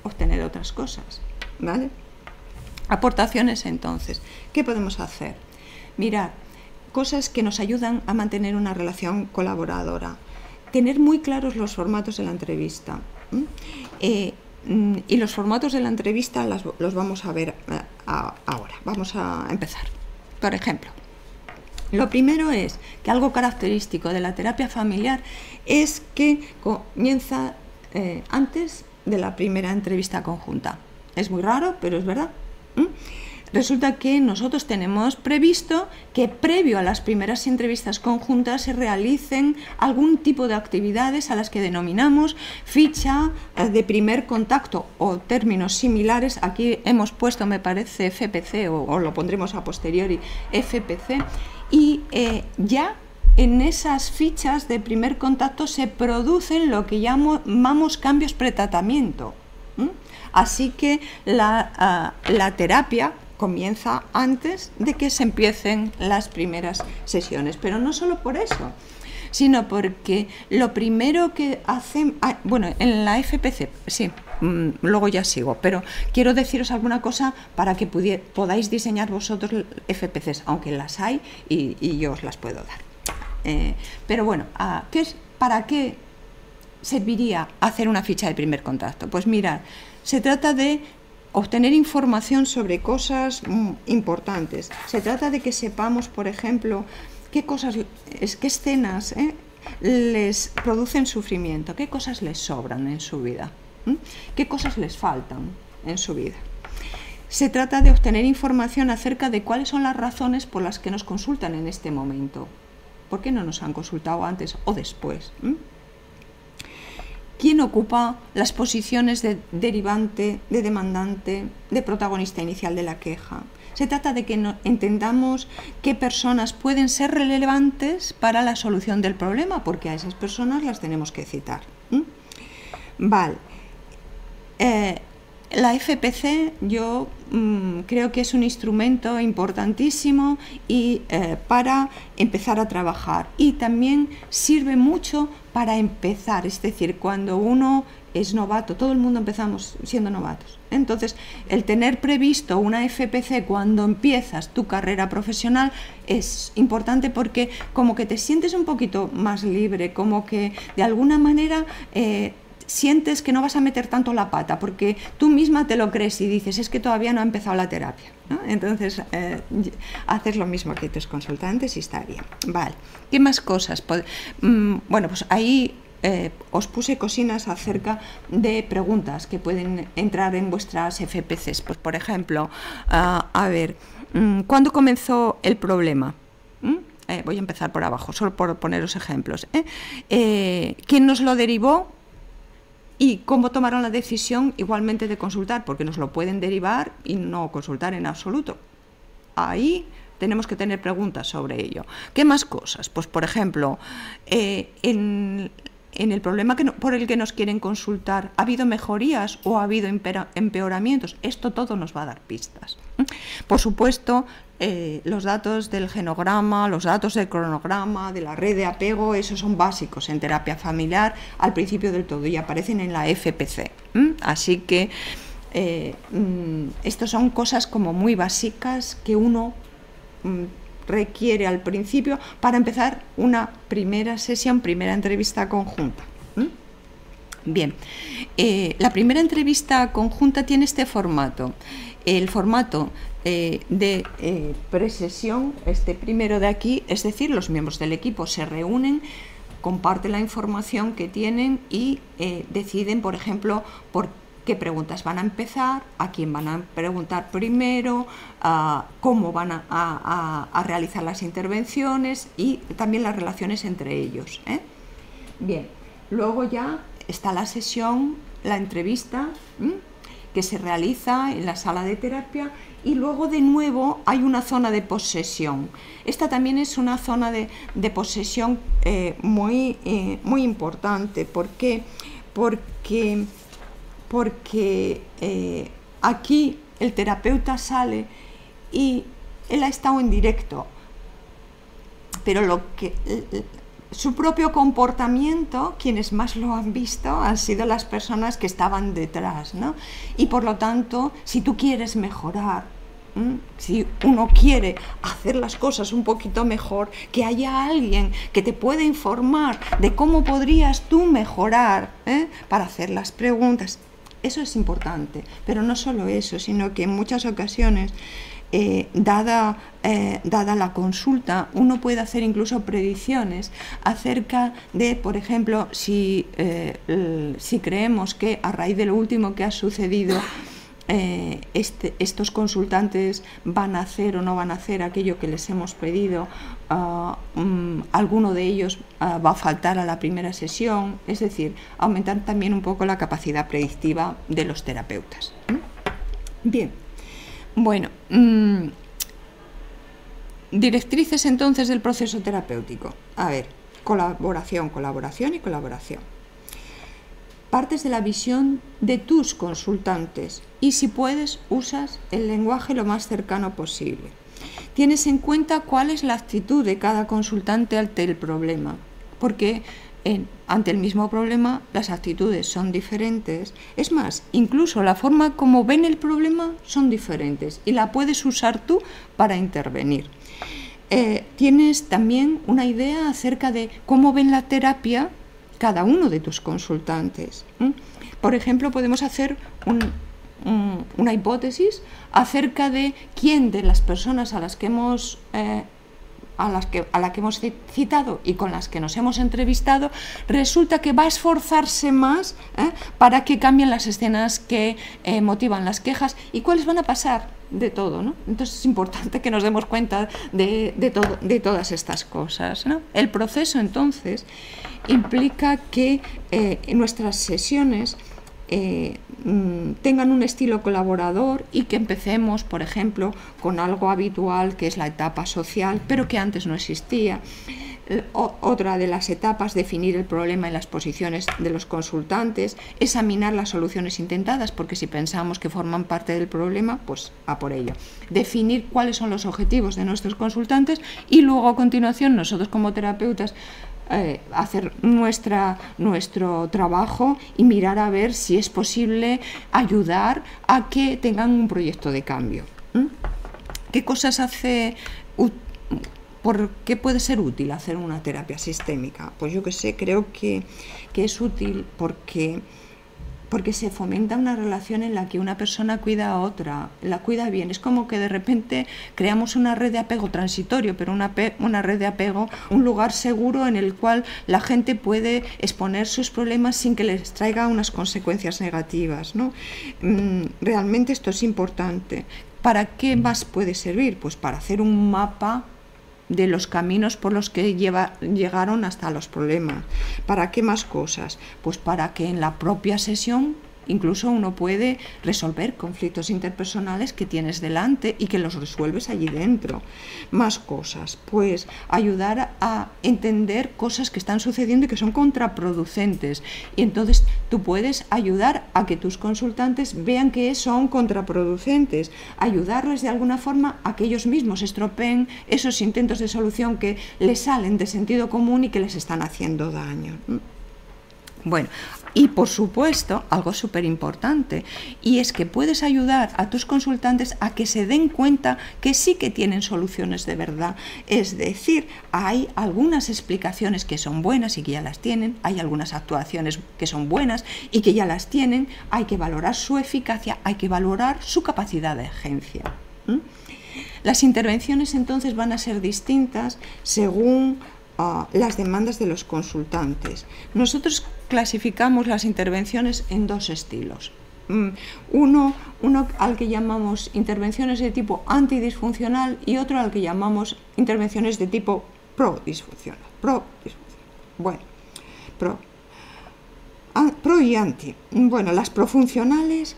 obtener otras cosas, ¿vale? Aportaciones, entonces, ¿qué podemos hacer? Mirad, cosas que nos ayudan a mantener una relación colaboradora. Tener muy claros los formatos de la entrevista. Y los formatos de la entrevista los vamos a ver ahora. Vamos a empezar. Por ejemplo, lo primero es que algo característico de la terapia familiar es que comienza antes de la primera entrevista conjunta. Es muy raro, pero es verdad. Resulta que nosotros tenemos previsto que previo a las primeras entrevistas conjuntas se realicen algún tipo de actividades a las que denominamos ficha de primer contacto o términos similares. Aquí hemos puesto, me parece, FPC o lo pondremos a posteriori, FPC. Y ya en esas fichas de primer contacto se producen lo que llamamos cambios pretratamiento. Así que la terapia comienza antes de que se empiecen las primeras sesiones. Pero no solo por eso, sino porque lo primero que hacen... bueno, en la FPC, sí, luego ya sigo, pero quiero deciros alguna cosa para que podáis diseñar vosotros FPCs, aunque las hay y yo os las puedo dar. Pero bueno, ¿para qué serviría hacer una ficha de primer contacto? Pues mirad, se trata de obtener información sobre cosas importantes. Se trata de que sepamos, por ejemplo, qué escenas les producen sufrimiento, qué cosas les sobran en su vida, qué cosas les faltan en su vida. Se trata de obtener información acerca de cuáles son las razones por las que nos consultan en este momento. ¿Por qué no nos han consultado antes o después? ¿Quién ocupa las posiciones de derivante, de demandante, de protagonista inicial de la queja? Se trata de que entendamos qué personas pueden ser relevantes para la solución del problema, porque a esas personas las tenemos que citar. Vale. La FPC yo creo que es un instrumento importantísimo para empezar a trabajar, y también sirve mucho para empezar, es decir, cuando uno es novato, todo el mundo empezamos siendo novatos. Entonces, el tener previsto una FPC cuando empiezas tu carrera profesional es importante, porque como que te sientes un poquito más libre, como que de alguna manera sientes que no vas a meter tanto la pata, porque tú misma te lo crees y dices, es que todavía no ha empezado la terapia, ¿no? Entonces, haces lo mismo que tus consultantes y está bien. Vale. ¿Qué más cosas? Bueno, pues ahí os puse cosinas acerca de preguntas que pueden entrar en vuestras FPCs. Pues, por ejemplo, a ver, ¿cuándo comenzó el problema? Voy a empezar por abajo, solo por poneros ejemplos. ¿Quién nos lo derivó? Y cómo tomaron la decisión igualmente de consultar, porque nos lo pueden derivar y no consultar en absoluto. Ahí tenemos que tener preguntas sobre ello. ¿Qué más cosas? Pues, por ejemplo, en el problema por el que nos quieren consultar, ¿ha habido mejorías o ha habido empeoramientos? Esto todo nos va a dar pistas. Por supuesto, los datos del genograma, los datos del cronograma, de la red de apego, esos son básicos en terapia familiar al principio del todo y aparecen en la FPC. Así que estas son cosas como muy básicas que uno requiere al principio para empezar una primera sesión, primera entrevista conjunta. Bien, la primera entrevista conjunta tiene este formato. El formato de presesión, este primero de aquí, es decir, los miembros del equipo se reúnen, comparten la información que tienen y deciden, por ejemplo, por qué preguntas van a empezar, a quién van a preguntar primero, cómo van a realizar las intervenciones y también las relaciones entre ellos. Bien, luego ya está la sesión, la entrevista, que se realiza en la sala de terapia y luego de nuevo hay una zona de posesión. Esta también es una zona de posesión muy importante. ¿Por qué? Porque aquí el terapeuta sale y él ha estado en directo, pero su propio comportamiento, quienes más lo han visto han sido las personas que estaban detrás, ¿no? Y por lo tanto, si tú quieres mejorar, si uno quiere hacer las cosas un poquito mejor, que haya alguien que te pueda informar de cómo podrías tú mejorar, para hacer las preguntas. Eso es importante, pero no solo eso, sino que en muchas ocasiones, dada la consulta, uno puede hacer incluso predicciones acerca de, por ejemplo, si creemos que a raíz de lo último que ha sucedido, estos consultantes van a hacer o no van a hacer aquello que les hemos pedido, alguno de ellos va a faltar a la primera sesión, es decir, aumentar también un poco la capacidad predictiva de los terapeutas. Bien, bueno, directrices entonces del proceso terapéutico. A ver, colaboración, colaboración y colaboración. Partes de la visión de tus consultantes y, si puedes, usas el lenguaje lo más cercano posible. Tienes en cuenta cuál es la actitud de cada consultante ante el problema, porque ante el mismo problema las actitudes son diferentes. Es más, incluso la forma como ven el problema son diferentes y la puedes usar tú para intervenir. Tienes también una idea acerca de cómo ven la terapia cada uno de tus consultantes. Por ejemplo, podemos hacer una hipótesis acerca de quién de las personas a la que hemos citado y con las que nos hemos entrevistado resulta que va a esforzarse más para que cambien las escenas que motivan las quejas y cuáles van a pasar de todo, ¿no? Entonces es importante que nos demos cuenta de todas estas cosas, ¿no? El proceso entonces implica que nuestras sesiones tengan un estilo colaborador y que empecemos, por ejemplo, con algo habitual que es la etapa social, pero que antes no existía. Otra de las etapas, definir el problema y las posiciones de los consultantes, examinar las soluciones intentadas, porque si pensamos que forman parte del problema, pues a por ello. Definir cuáles son los objetivos de nuestros consultantes y luego a continuación nosotros como terapeutas hacer nuestro trabajo y mirar a ver si es posible ayudar a que tengan un proyecto de cambio. ¿Qué cosas hace? ¿Por qué puede ser útil hacer una terapia sistémica? Pues yo qué sé, creo que es útil porque porque se fomenta una relación en la que una persona cuida a otra, la cuida bien. Es como que de repente creamos una red de apego transitorio, pero una red de apego, un lugar seguro en el cual la gente puede exponer sus problemas sin que les traiga unas consecuencias negativas, ¿no? Realmente esto es importante. ¿Para qué más puede servir? Pues para hacer un mapa de los caminos por los que llegaron hasta los problemas. ¿Para qué más cosas? Pues para que en la propia sesión incluso uno puede resolver conflictos interpersonales que tienes delante y que los resuelves allí dentro. Más cosas, pues ayudar a entender cosas que están sucediendo y que son contraproducentes. Y entonces tú puedes ayudar a que tus consultantes vean que son contraproducentes, ayudarles de alguna forma a que ellos mismos estropeen esos intentos de solución que les salen de sentido común y que les están haciendo daño. Bueno, y por supuesto, algo súper importante, y es que puedes ayudar a tus consultantes a que se den cuenta que sí que tienen soluciones de verdad. Es decir, hay algunas explicaciones que son buenas y que ya las tienen, hay algunas actuaciones que son buenas y que ya las tienen, hay que valorar su eficacia, hay que valorar su capacidad de agencia. Las intervenciones entonces van a ser distintas según las demandas de los consultantes. Nosotros clasificamos las intervenciones en dos estilos. Uno al que llamamos intervenciones de tipo antidisfuncional y otro al que llamamos intervenciones de tipo pro-disfuncional. Bueno, pro y anti. Bueno, las profuncionales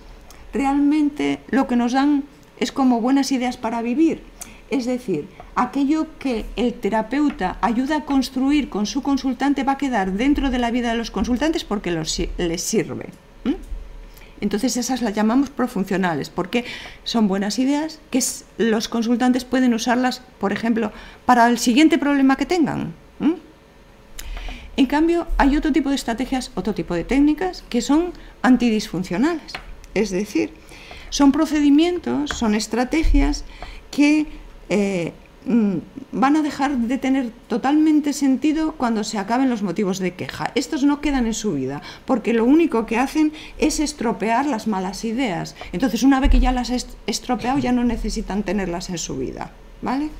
realmente lo que nos dan es como buenas ideas para vivir. Es decir, aquello que el terapeuta ayuda a construir con su consultante va a quedar dentro de la vida de los consultantes porque les sirve. Entonces esas las llamamos profuncionales porque son buenas ideas que los consultantes pueden usarlas, por ejemplo, para el siguiente problema que tengan. En cambio, hay otro tipo de estrategias, otro tipo de técnicas que son antidisfuncionales. Es decir, son procedimientos, son estrategias que van a dejar de tener totalmente sentido cuando se acaben los motivos de queja. Estos no quedan en su vida, porque lo único que hacen es estropear las malas ideas. Entonces, una vez que ya las has estropeado, ya no necesitan tenerlas en su vida, ¿vale?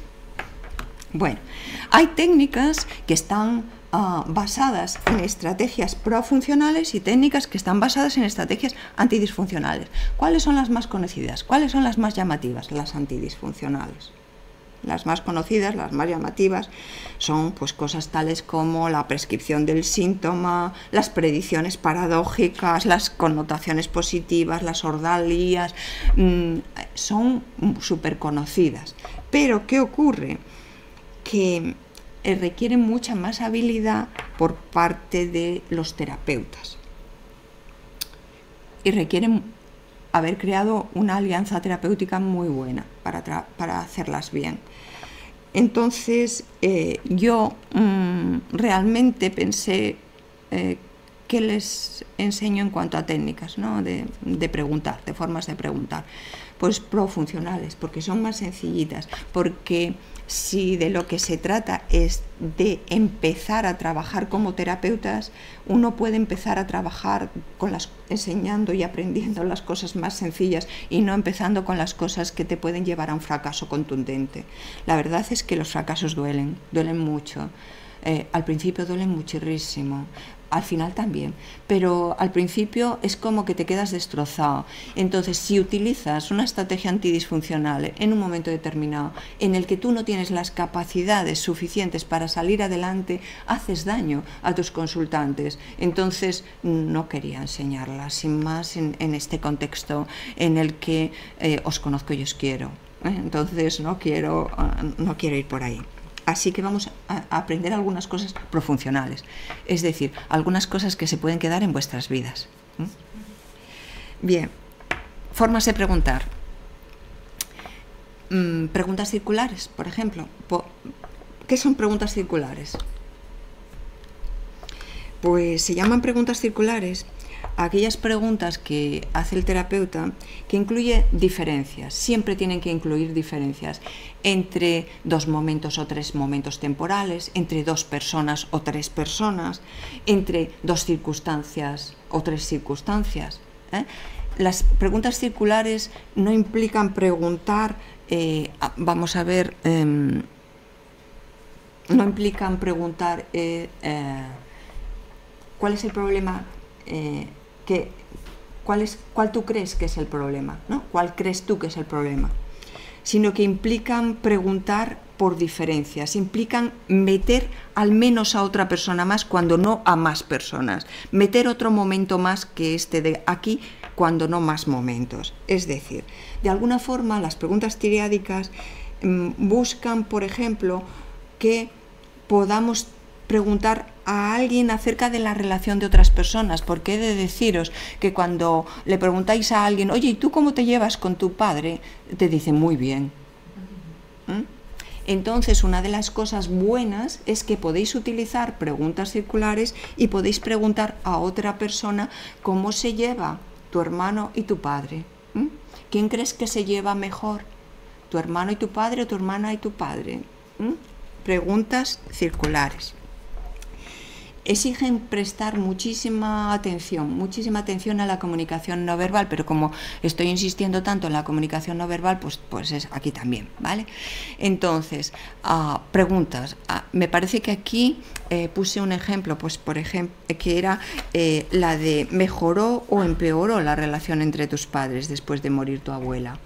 Bueno, hay técnicas que están basadas en estrategias profuncionales y técnicas que están basadas en estrategias antidisfuncionales. ¿Cuáles son las más conocidas? ¿Cuáles son las más llamativas? Las antidisfuncionales. Las más conocidas, las más llamativas, son pues cosas tales como la prescripción del síntoma, las predicciones paradójicas, las connotaciones positivas, las ordalías, son súper conocidas. Pero, ¿qué ocurre? Que requieren mucha más habilidad por parte de los terapeutas y requieren haber creado una alianza terapéutica muy buena para hacerlas bien. Entonces yo realmente pensé ¿qué les enseño en cuanto a técnicas, ¿no? de preguntar, de formas de preguntar? Pues profuncionales, porque son más sencillitas, porque si de lo que se trata es de empezar a trabajar como terapeutas, uno puede empezar a trabajar enseñando y aprendiendo las cosas más sencillas y no empezando con las cosas que te pueden llevar a un fracaso contundente. La verdad es que los fracasos duelen mucho. Al principio duelen muchísimo. Al final también, pero al principio es como que te quedas destrozado. Entonces, si utilizas una estrategia antidisfuncional en un momento determinado en el que tú no tienes las capacidades suficientes para salir adelante, haces daño a tus consultantes. Entonces, no quería enseñarlas, sin más, en este contexto en el que os conozco y os quiero. Entonces, no quiero ir por ahí. Así que vamos a aprender algunas cosas profuncionales, es decir, algunas cosas que se pueden quedar en vuestras vidas. Bien, formas de preguntar. Preguntas circulares, por ejemplo. ¿Qué son preguntas circulares? Pues se llaman preguntas circulares aquellas preguntas que hace el terapeuta, que incluye diferencias, siempre tienen que incluir diferencias entre 2 momentos o 3 momentos temporales, entre 2 personas o 3 personas, entre 2 circunstancias o 3 circunstancias. Las preguntas circulares no implican preguntar, vamos a ver, no implican preguntar cuál es el problema, cuál tú crees que es el problema, ¿no? ¿Cuál crees tú que es el problema? Sino que implican preguntar por diferencias, implican meter al menos a otra persona más cuando no a más personas, meter otro momento más que este de aquí cuando no más momentos. Es decir, de alguna forma las preguntas triádicas buscan, por ejemplo, que podamos preguntar a alguien acerca de la relación de otras personas, porque he de deciros que cuando le preguntáis a alguien, oye, ¿y tú cómo te llevas con tu padre? Te dice muy bien. Entonces, una de las cosas buenas es que podéis utilizar preguntas circulares y podéis preguntar a otra persona cómo se lleva tu hermano y tu padre. ¿Quién crees que se lleva mejor? ¿Tu hermano y tu padre o tu hermana y tu padre? Preguntas circulares. Exigen prestar muchísima atención a la comunicación no verbal, pero como estoy insistiendo tanto en la comunicación no verbal, pues es aquí también, ¿vale? Entonces, preguntas. Me parece que aquí puse un ejemplo, pues por ejemplo, que era la de ¿mejoró o empeoró la relación entre tus padres después de morir tu abuela?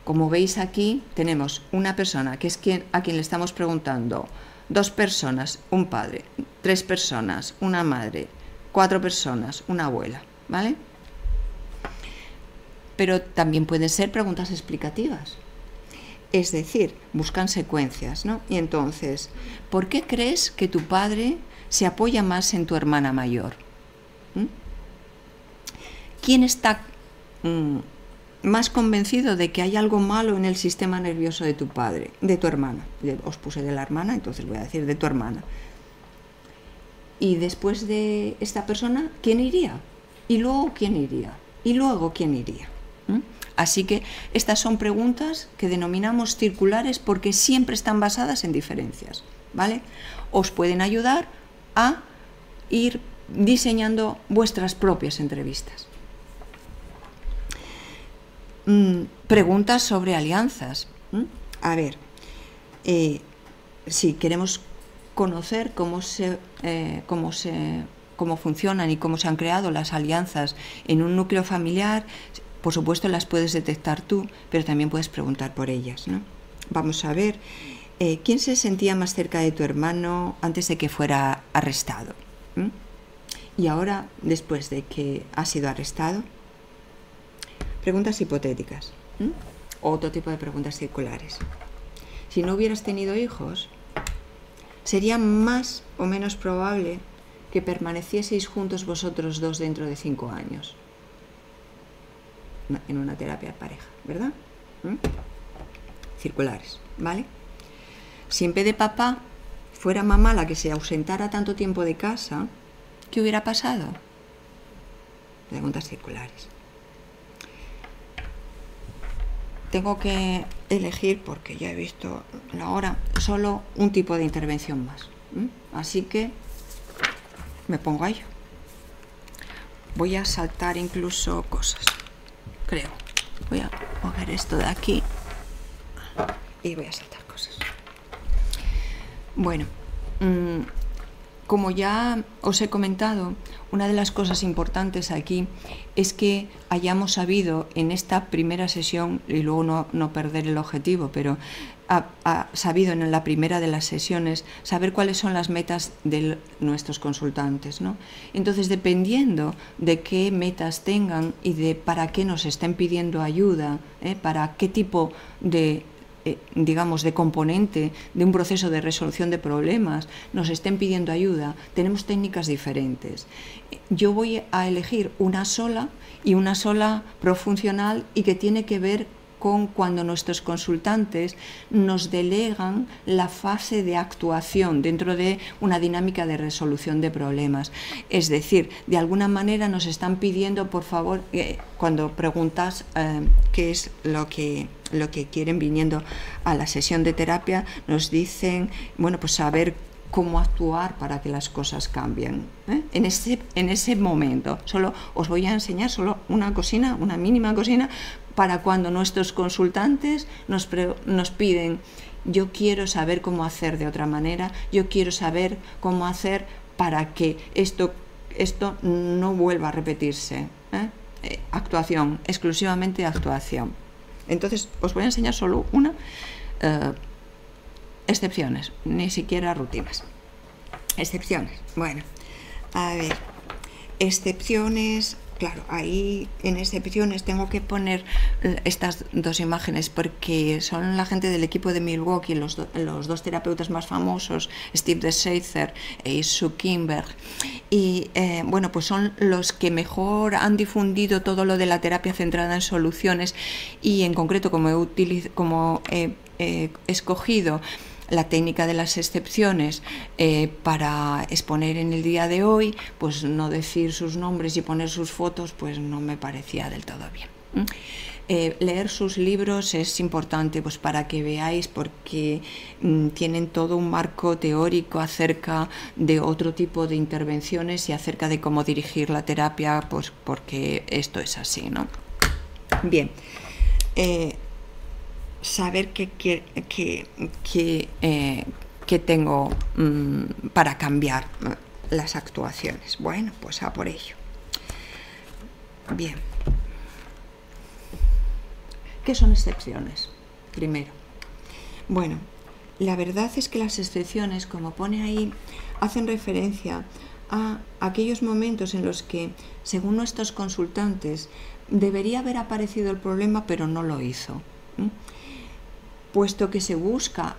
Como veis aquí, tenemos una persona que es a quien le estamos preguntando, 2 personas, un padre, 3 personas, una madre, 4 personas, una abuela, ¿vale? Pero también pueden ser preguntas explicativas, es decir, buscan secuencias, ¿no? Y entonces, ¿por qué crees que tu padre se apoya más en tu hermana mayor? ¿Quién está más convencido de que hay algo malo en el sistema nervioso de tu padre, de tu hermana? Os puse de la hermana, entonces voy a decir de tu hermana. Y después de esta persona, ¿quién iría? Y luego, ¿quién iría? Y luego, ¿quién iría? Así que estas son preguntas que denominamos circulares porque siempre están basadas en diferencias, ¿vale? Os pueden ayudar a ir diseñando vuestras propias entrevistas. Preguntas sobre alianzas. A ver, si queremos conocer cómo funcionan y cómo se han creado las alianzas en un núcleo familiar, por supuesto las puedes detectar tú, pero también puedes preguntar por ellas, ¿no? Vamos a ver, ¿quién se sentía más cerca de tu hermano antes de que fuera arrestado? Y ahora, después de que ha sido arrestado. Preguntas hipotéticas. Otro tipo de preguntas circulares. Si no hubieras tenido hijos, ¿sería más o menos probable que permanecieseis juntos vosotros dos dentro de 5 años? En una terapia de pareja, ¿verdad? Circulares, ¿vale? Si en vez de papá fuera mamá la que se ausentara tanto tiempo de casa, ¿qué hubiera pasado? Preguntas circulares. Tengo que elegir, porque ya he visto la hora, solo un tipo de intervención más. Así que me pongo a ello. Voy a saltar incluso cosas, creo. Voy a mover esto de aquí y voy a saltar cosas. Bueno, como ya os he comentado, una de las cosas importantes aquí es que hayamos sabido en esta primera sesión, y luego no perder el objetivo, pero sabido en la primera de las sesiones, saber cuáles son las metas de nuestros consultantes, ¿no? Entonces, dependiendo de qué metas tengan y de para qué nos estén pidiendo ayuda, para qué tipo de digamos, de componente de un proceso de resolución de problemas, nos estén pidiendo ayuda, tenemos técnicas diferentes. Yo voy a elegir una sola y una sola profuncional y que tiene que ver con cuando nuestros consultantes nos delegan la fase de actuación dentro de una dinámica de resolución de problemas. Es decir, de alguna manera nos están pidiendo, por favor, cuando preguntas qué es lo que quieren viniendo a la sesión de terapia, nos dicen, bueno, pues saber cómo actuar para que las cosas cambien. En ese momento, solo os voy a enseñar solo una cosina, una mínima cosina, para cuando nuestros consultantes nos piden, yo quiero saber cómo hacer de otra manera, yo quiero saber cómo hacer para que esto no vuelva a repetirse. Actuación, exclusivamente actuación. Entonces, os voy a enseñar solo una. Excepciones, ni siquiera rutinas. Excepciones. Bueno, a ver, excepciones, claro, ahí en excepciones tengo que poner estas dos imágenes porque son la gente del equipo de Milwaukee, los dos terapeutas más famosos, Steve DeSacer y Sue Kimberg, y bueno, pues son los que mejor han difundido todo lo de la terapia centrada en soluciones, y en concreto como he escogido la técnica de las excepciones para exponer en el día de hoy, pues no decir sus nombres y poner sus fotos, pues no me parecía del todo bien. Leer sus libros es importante, pues para que veáis, porque tienen todo un marco teórico acerca de otro tipo de intervenciones y acerca de cómo dirigir la terapia, pues porque esto es así, ¿no? Bien. Saber qué tengo para cambiar las actuaciones. Bueno, pues a por ello. Bien. ¿Qué son excepciones? Primero. Bueno, la verdad es que las excepciones, como pone ahí, hacen referencia a aquellos momentos en los que, según nuestros consultantes, debería haber aparecido el problema, pero no lo hizo. Puesto que se busca,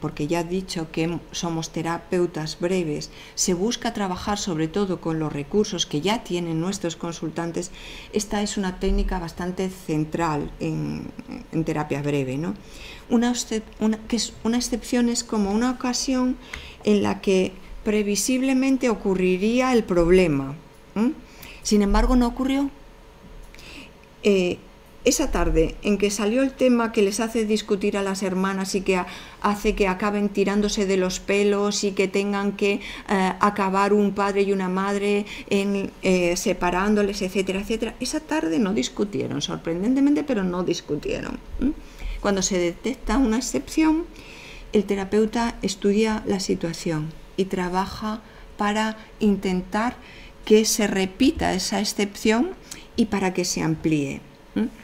porque ya he dicho que somos terapeutas breves, se busca trabajar sobre todo con los recursos que ya tienen nuestros consultantes. Esta es una técnica bastante central en terapia breve, ¿no? Una excepción es como una ocasión en la que previsiblemente ocurriría el problema. Sin embargo, no ocurrió. Esa tarde en que salió el tema que les hace discutir a las hermanas y que hace que acaben tirándose de los pelos y que tengan que acabar un padre y una madre separándoles, etcétera, etcétera, esa tarde no discutieron, sorprendentemente, pero no discutieron. Cuando se detecta una excepción, el terapeuta estudia la situación y trabaja para intentar que se repita esa excepción y para que se amplíe.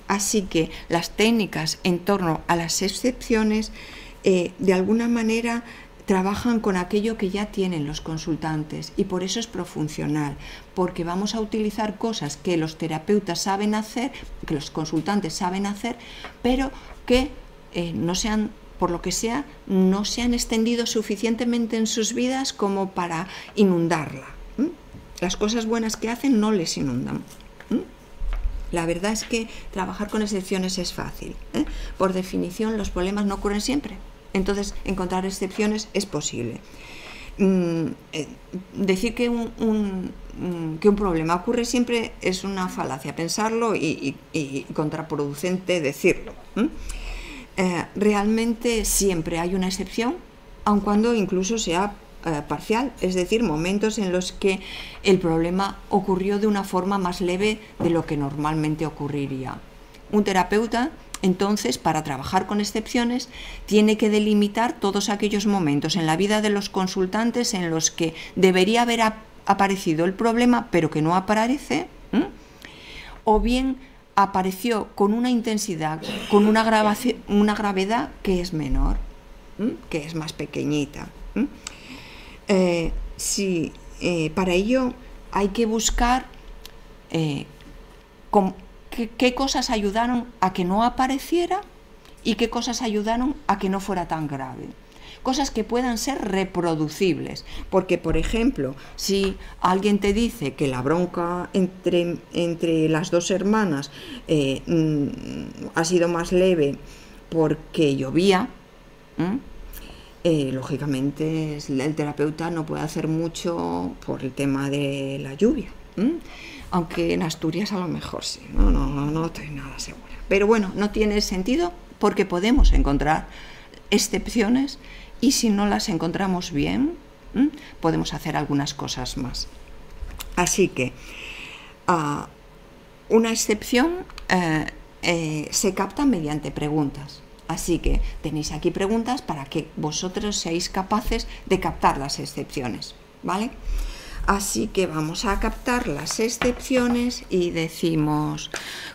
Así que las técnicas en torno a las excepciones de alguna manera trabajan con aquello que ya tienen los consultantes, y por eso es profuncional, porque vamos a utilizar cosas que los terapeutas saben hacer, que los consultantes saben hacer, pero que no sean, por lo que sea, no se han extendido suficientemente en sus vidas como para inundarla. Las cosas buenas que hacen no les inundan. La verdad es que trabajar con excepciones es fácil. Por definición, los problemas no ocurren siempre. Entonces, encontrar excepciones es posible. Decir que un problema ocurre siempre es una falacia. Pensarlo y contraproducente decirlo. Realmente siempre hay una excepción, aun cuando incluso sea parcial, es decir, momentos en los que el problema ocurrió de una forma más leve de lo que normalmente ocurriría. Un terapeuta, entonces, para trabajar con excepciones, tiene que delimitar todos aquellos momentos en la vida de los consultantes en los que debería haber aparecido el problema, pero que no aparece, o bien apareció con una intensidad, con una gravedad que es menor, que es más pequeñita. Para ello hay que buscar qué cosas ayudaron a que no apareciera y qué cosas ayudaron a que no fuera tan grave. cosas que puedan ser reproducibles. Porque, por ejemplo, si alguien te dice que la bronca entre las dos hermanas ha sido más leve porque llovía, lógicamente el terapeuta no puede hacer mucho por el tema de la lluvia. Aunque en Asturias a lo mejor sí, no estoy nada segura. Pero bueno, no tiene sentido porque podemos encontrar excepciones y si no las encontramos bien, podemos hacer algunas cosas más. Así que una excepción se capta mediante preguntas. Así que tenéis aquí preguntas para que vosotros seáis capaces de captar las excepciones, ¿vale? Así que vamos a captar las excepciones y decimos,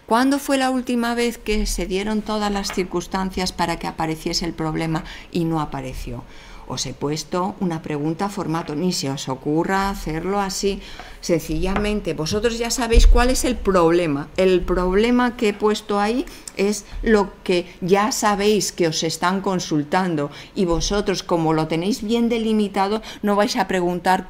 ¿cuándo fue la última vez que se dieron todas las circunstancias para que apareciese el problema y no apareció? Os he puesto una pregunta formato, ni se os ocurra hacerlo así, sencillamente vosotros ya sabéis cuál es el problema. El problema que he puesto ahí es lo que ya sabéis que os están consultando y vosotros, como lo tenéis bien delimitado, no vais a preguntar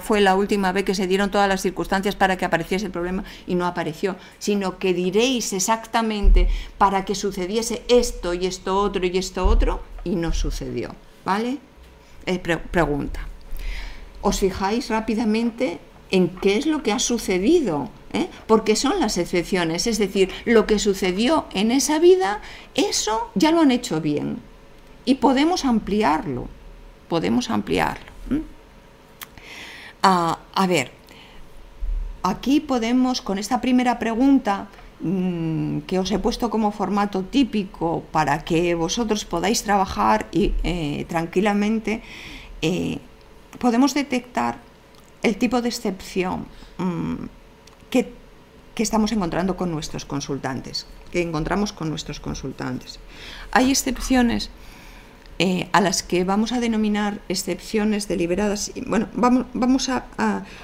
fue la última vez que se dieron todas las circunstancias para que apareciese el problema y no apareció, sino que diréis exactamente para que sucediese esto y esto otro y esto otro y no sucedió, ¿vale? Pregunta. ¿Os fijáis rápidamente en qué es lo que ha sucedido? Porque son las excepciones, es decir, lo que sucedió en esa vida, eso ya lo han hecho bien y podemos ampliarlo, A ver, aquí podemos, con esta primera pregunta que os he puesto como formato típico para que vosotros podáis trabajar tranquilamente, podemos detectar el tipo de excepción que estamos encontrando con nuestros consultantes, Hay excepciones a las que vamos a denominar excepciones deliberadas. Bueno, vamos a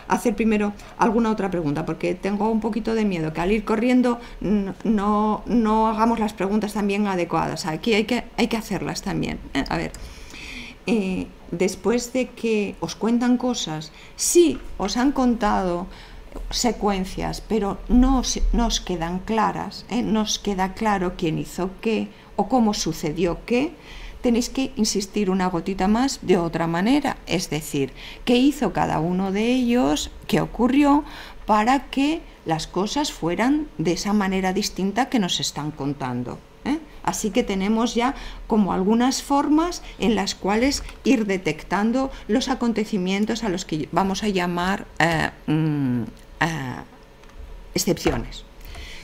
hacer primero alguna otra pregunta, porque tengo un poquito de miedo que al ir corriendo no hagamos las preguntas también adecuadas. Aquí hay que hacerlas también. A ver, después de que os cuentan cosas, sí, os han contado secuencias, pero no os quedan claras, no os queda claro quién hizo qué o cómo sucedió qué. Tenéis que insistir una gotita más de otra manera, es decir, qué hizo cada uno de ellos, qué ocurrió para que las cosas fueran de esa manera distinta que nos están contando. Así que tenemos ya como algunas formas en las cuales ir detectando los acontecimientos a los que vamos a llamar excepciones.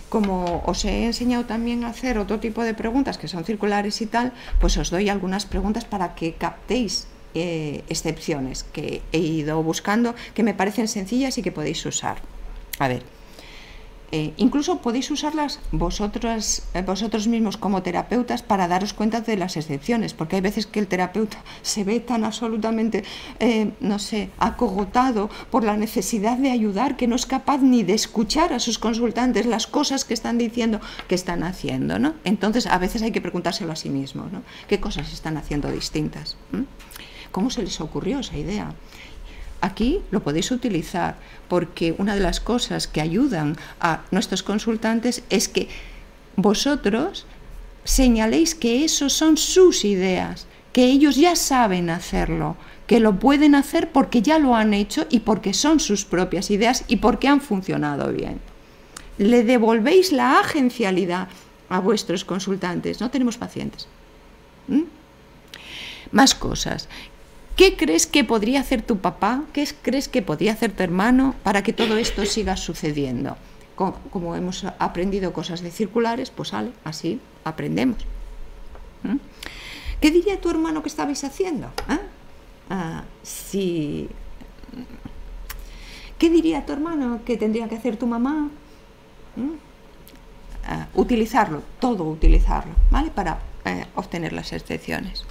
Como os he enseñado también a hacer otro tipo de preguntas que son circulares y tal, pues os doy algunas preguntas para que captéis excepciones que he ido buscando, que me parecen sencillas y que podéis usar. A ver, incluso podéis usarlas vosotros mismos como terapeutas para daros cuenta de las excepciones, porque hay veces que el terapeuta se ve tan absolutamente, acogotado por la necesidad de ayudar que no es capaz ni de escuchar a sus consultantes las cosas que están diciendo que están haciendo, ¿no? Entonces a veces hay que preguntárselo a sí mismo, ¿no? ¿Qué cosas están haciendo distintas? ¿Cómo se les ocurrió esa idea? Aquí lo podéis utilizar porque una de las cosas que ayudan a nuestros consultantes es que vosotros señaléis que esos son sus ideas, que ellos ya saben hacerlo, que lo pueden hacer porque ya lo han hecho y porque son sus propias ideas y porque han funcionado bien. Le devolvéis la agencialidad a vuestros consultantes. No tenemos pacientes. Más cosas. ¿Qué crees que podría hacer tu papá? ¿Qué crees que podría hacer tu hermano para que todo esto siga sucediendo? Como hemos aprendido cosas de circulares, pues así aprendemos. ¿Qué diría tu hermano que estabais haciendo? ¿Qué diría tu hermano que tendría que hacer tu mamá? Utilizarlo, ¿vale? Para obtener las excepciones.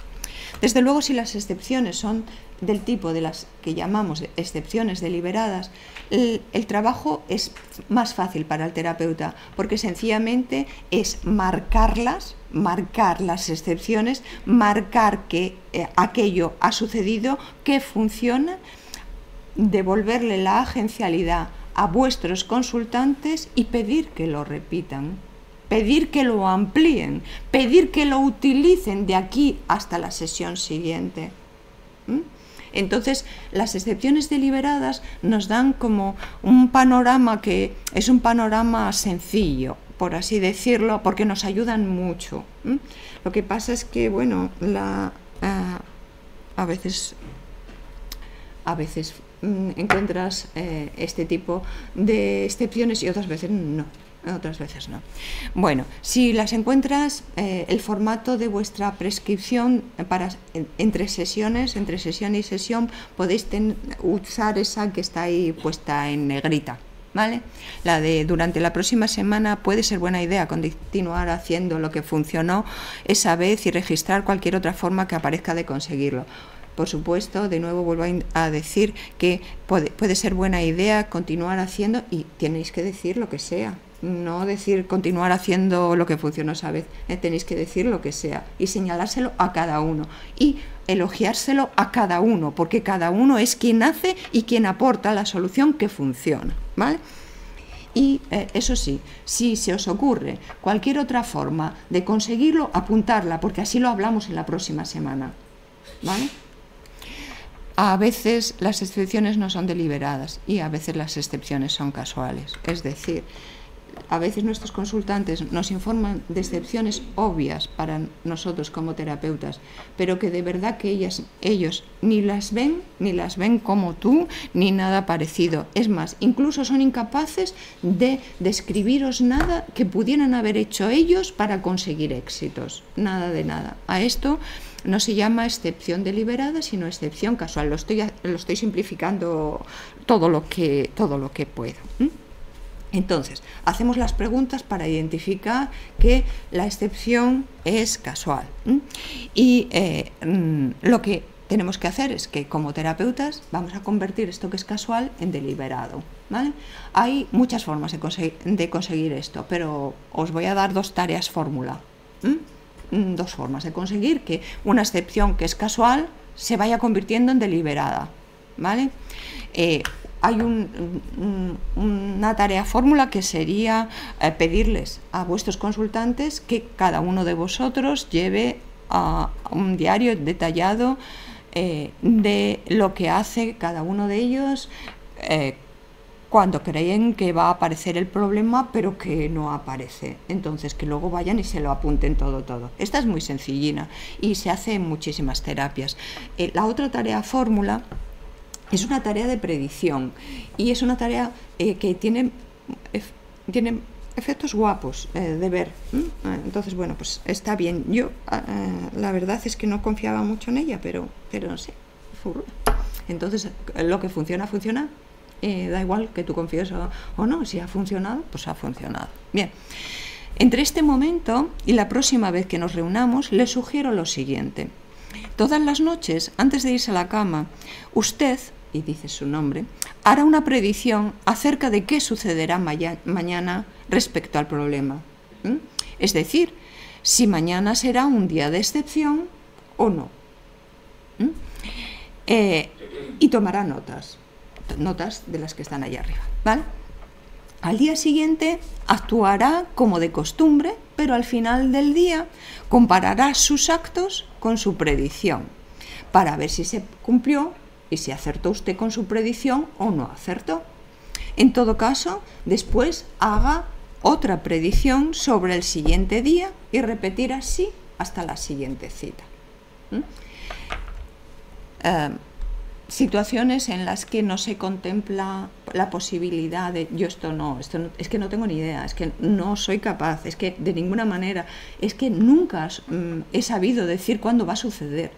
Desde luego, si las excepciones son del tipo de las que llamamos excepciones deliberadas, el trabajo es más fácil para el terapeuta, porque sencillamente es marcarlas marcar las excepciones, marcar que aquello ha sucedido, que funciona, devolverle la agencialidad a vuestros consultantes y pedir que lo repitan, pedir que lo amplíen, pedir que lo utilicen de aquí hasta la sesión siguiente. Entonces, las excepciones deliberadas nos dan como un panorama que es un panorama sencillo, por así decirlo, porque nos ayudan mucho. Lo que pasa es que, bueno, a veces encuentras este tipo de excepciones y otras veces no. Bueno, si las encuentras, el formato de vuestra prescripción entre sesión y sesión, podéis usar esa que está ahí puesta en negrita, ¿vale? La de durante la próxima semana puede ser buena idea continuar haciendo lo que funcionó esa vez y registrar cualquier otra forma que aparezca de conseguirlo. Por supuesto, de nuevo vuelvo a decir que puede ser buena idea continuar haciendo y tenéis que decir lo que sea. No decir continuar haciendo lo que funcionó esa vez, tenéis que decir lo que sea y señalárselo a cada uno y elogiárselo a cada uno, porque cada uno es quien hace y quien aporta la solución que funciona, ¿vale? Y eso sí, si se os ocurre cualquier otra forma de conseguirlo, apuntarla, porque así lo hablamos en la próxima semana, ¿vale? A veces las excepciones no son deliberadas y a veces las excepciones son casuales, es decir, a veces nuestros consultantes nos informan de excepciones obvias para nosotros como terapeutas, pero que de verdad que ellos ni las ven como tú, ni nada parecido. Es más, incluso son incapaces de describiros nada que pudieran haber hecho ellos para conseguir éxitos. Nada de nada. A esto no se llama excepción deliberada, sino excepción casual. Lo estoy simplificando todo lo que puedo. Entonces, hacemos las preguntas para identificar que la excepción es casual. Y lo que tenemos que hacer es que, como terapeutas, vamos a convertir esto que es casual en deliberado, ¿vale? Hay muchas formas de conseguir esto, pero os voy a dar dos tareas fórmula. Dos formas de conseguir que una excepción que es casual se vaya convirtiendo en deliberada, ¿vale? Hay una tarea fórmula que sería pedirles a vuestros consultantes que cada uno de vosotros lleve un diario detallado de lo que hace cada uno de ellos cuando creen que va a aparecer el problema pero que no aparece. Entonces que luego vayan y se lo apunten todo. Esta es muy sencillina y se hace en muchísimas terapias. La otra tarea fórmula es una tarea de predicción y es una tarea que tiene efectos guapos de ver. Entonces, bueno, pues está bien. Yo, la verdad es que no confiaba mucho en ella, pero no sé. Entonces, lo que funciona, funciona. Da igual que tú confíes o no. Si ha funcionado, pues ha funcionado. Bien. Entre este momento y la próxima vez que nos reunamos, les sugiero lo siguiente. Todas las noches, antes de irse a la cama, usted, y dice su nombre, hará una predicción acerca de qué sucederá mañana respecto al problema. Es decir, si mañana será un día de excepción o no. Y tomará notas de las que están allá arriba, ¿vale? Al día siguiente actuará como de costumbre, pero al final del día comparará sus actos con su predicción para ver si se cumplió y si acertó usted con su predicción o no acertó. En todo caso, después haga otra predicción sobre el siguiente día y repetir así hasta la siguiente cita. Situaciones en las que no se contempla la posibilidad de esto no, es que no tengo ni idea, es que no soy capaz, es que de ninguna manera, es que nunca he sabido decir cuándo va a suceder.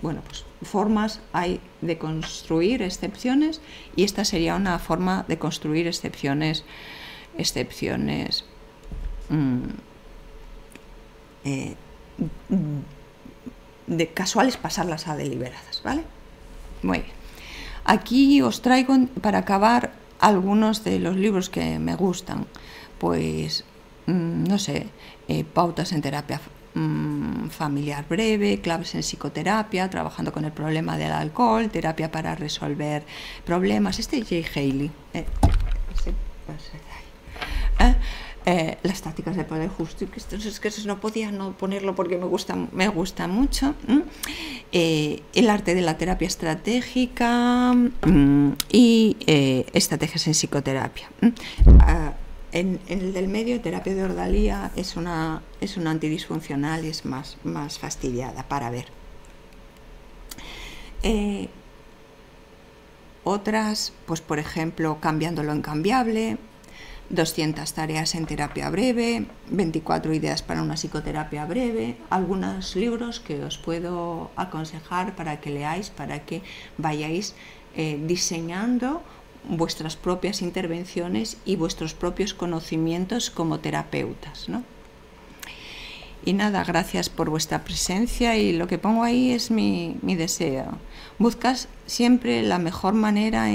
Bueno, pues formas hay de construir excepciones y esta sería una forma de construir excepciones de casuales, pasarlas a deliberadas, ¿vale? Muy bien. Aquí os traigo para acabar algunos de los libros que me gustan, pues no sé, Pautas en terapia familiar breve, claves en psicoterapia, trabajando con el problema del alcohol, terapia para resolver problemas. Este es Jay Haley. Las tácticas de poder justo, que eso no podía no ponerlo porque me gusta mucho. El arte de la terapia estratégica y estrategias en psicoterapia. En el del medio, terapia de ordalía es una antidisfuncional y es más fastidiada para ver. Otras, pues por ejemplo, cambiando lo incambiable, 200 tareas en terapia breve, 24 ideas para una psicoterapia breve, algunos libros que os puedo aconsejar para que leáis, para que vayáis diseñando vuestras propias intervenciones y vuestros propios conocimientos como terapeutas, ¿no? Y nada, gracias por vuestra presencia, y lo que pongo ahí es mi deseo. Buscas siempre la mejor manera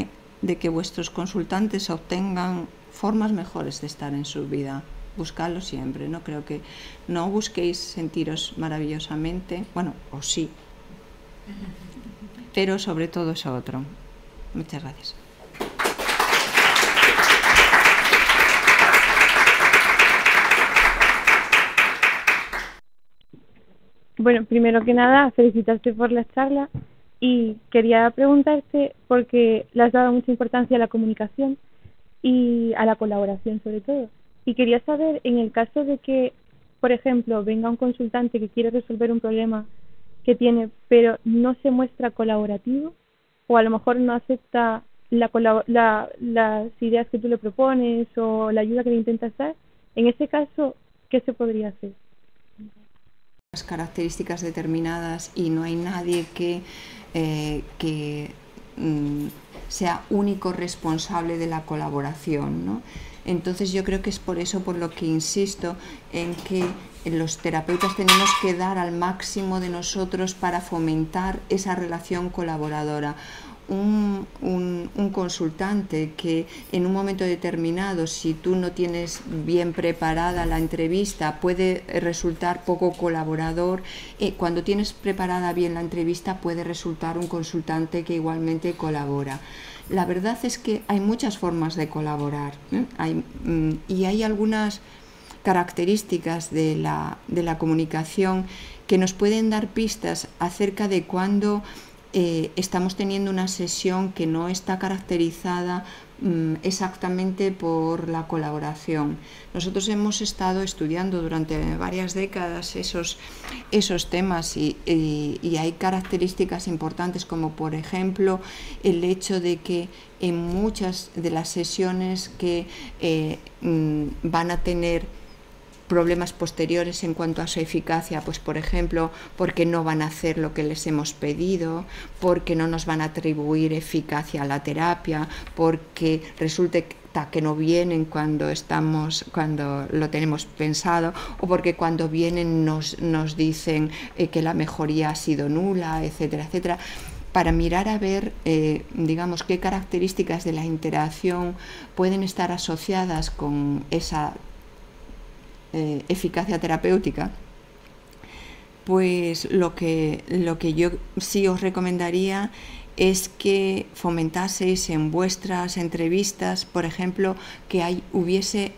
de que vuestros consultantes obtengan formas mejores de estar en su vida. Buscadlo siempre, ¿no? Creo que no busquéis sentiros maravillosamente, bueno, o sí, pero sobre todo eso otro. Muchas gracias. Bueno, primero que nada, felicitarte por la charla, y quería preguntarte, porque le has dado mucha importancia a la comunicación y a la colaboración sobre todo, y quería saber, en el caso de que, por ejemplo, venga un consultante que quiere resolver un problema que tiene, pero no se muestra colaborativo, o a lo mejor no acepta las ideas que tú le propones o la ayuda que le intentas dar, en ese caso, ¿qué se podría hacer? Las características determinadas y no hay nadie que sea único responsable de la colaboración, ¿no? Entonces yo creo que es por eso por lo que insisto en que los terapeutas tenemos que dar al máximo de nosotros para fomentar esa relación colaboradora. Un consultante que en un momento determinado, si tú no tienes bien preparada la entrevista, puede resultar poco colaborador. Cuando tienes preparada bien la entrevista, puede resultar un consultante que igualmente colabora. La verdad es que hay muchas formas de colaborar, ¿eh? Y hay algunas características de la comunicación que nos pueden dar pistas acerca de cuándo estamos teniendo una sesión que no está caracterizada exactamente por la colaboración. Nosotros hemos estado estudiando durante varias décadas esos temas y hay características importantes, como por ejemplo el hecho de que en muchas de las sesiones que van a tener problemas posteriores en cuanto a su eficacia, pues por ejemplo, porque no van a hacer lo que les hemos pedido, porque no nos van a atribuir eficacia a la terapia, porque resulta que no vienen cuando lo tenemos pensado, o porque cuando vienen nos dicen que la mejoría ha sido nula, etcétera, etcétera. Para mirar a ver, digamos, qué características de la interacción pueden estar asociadas con esa eficacia terapéutica, pues lo que yo sí os recomendaría es que fomentaseis en vuestras entrevistas, por ejemplo, que hubiese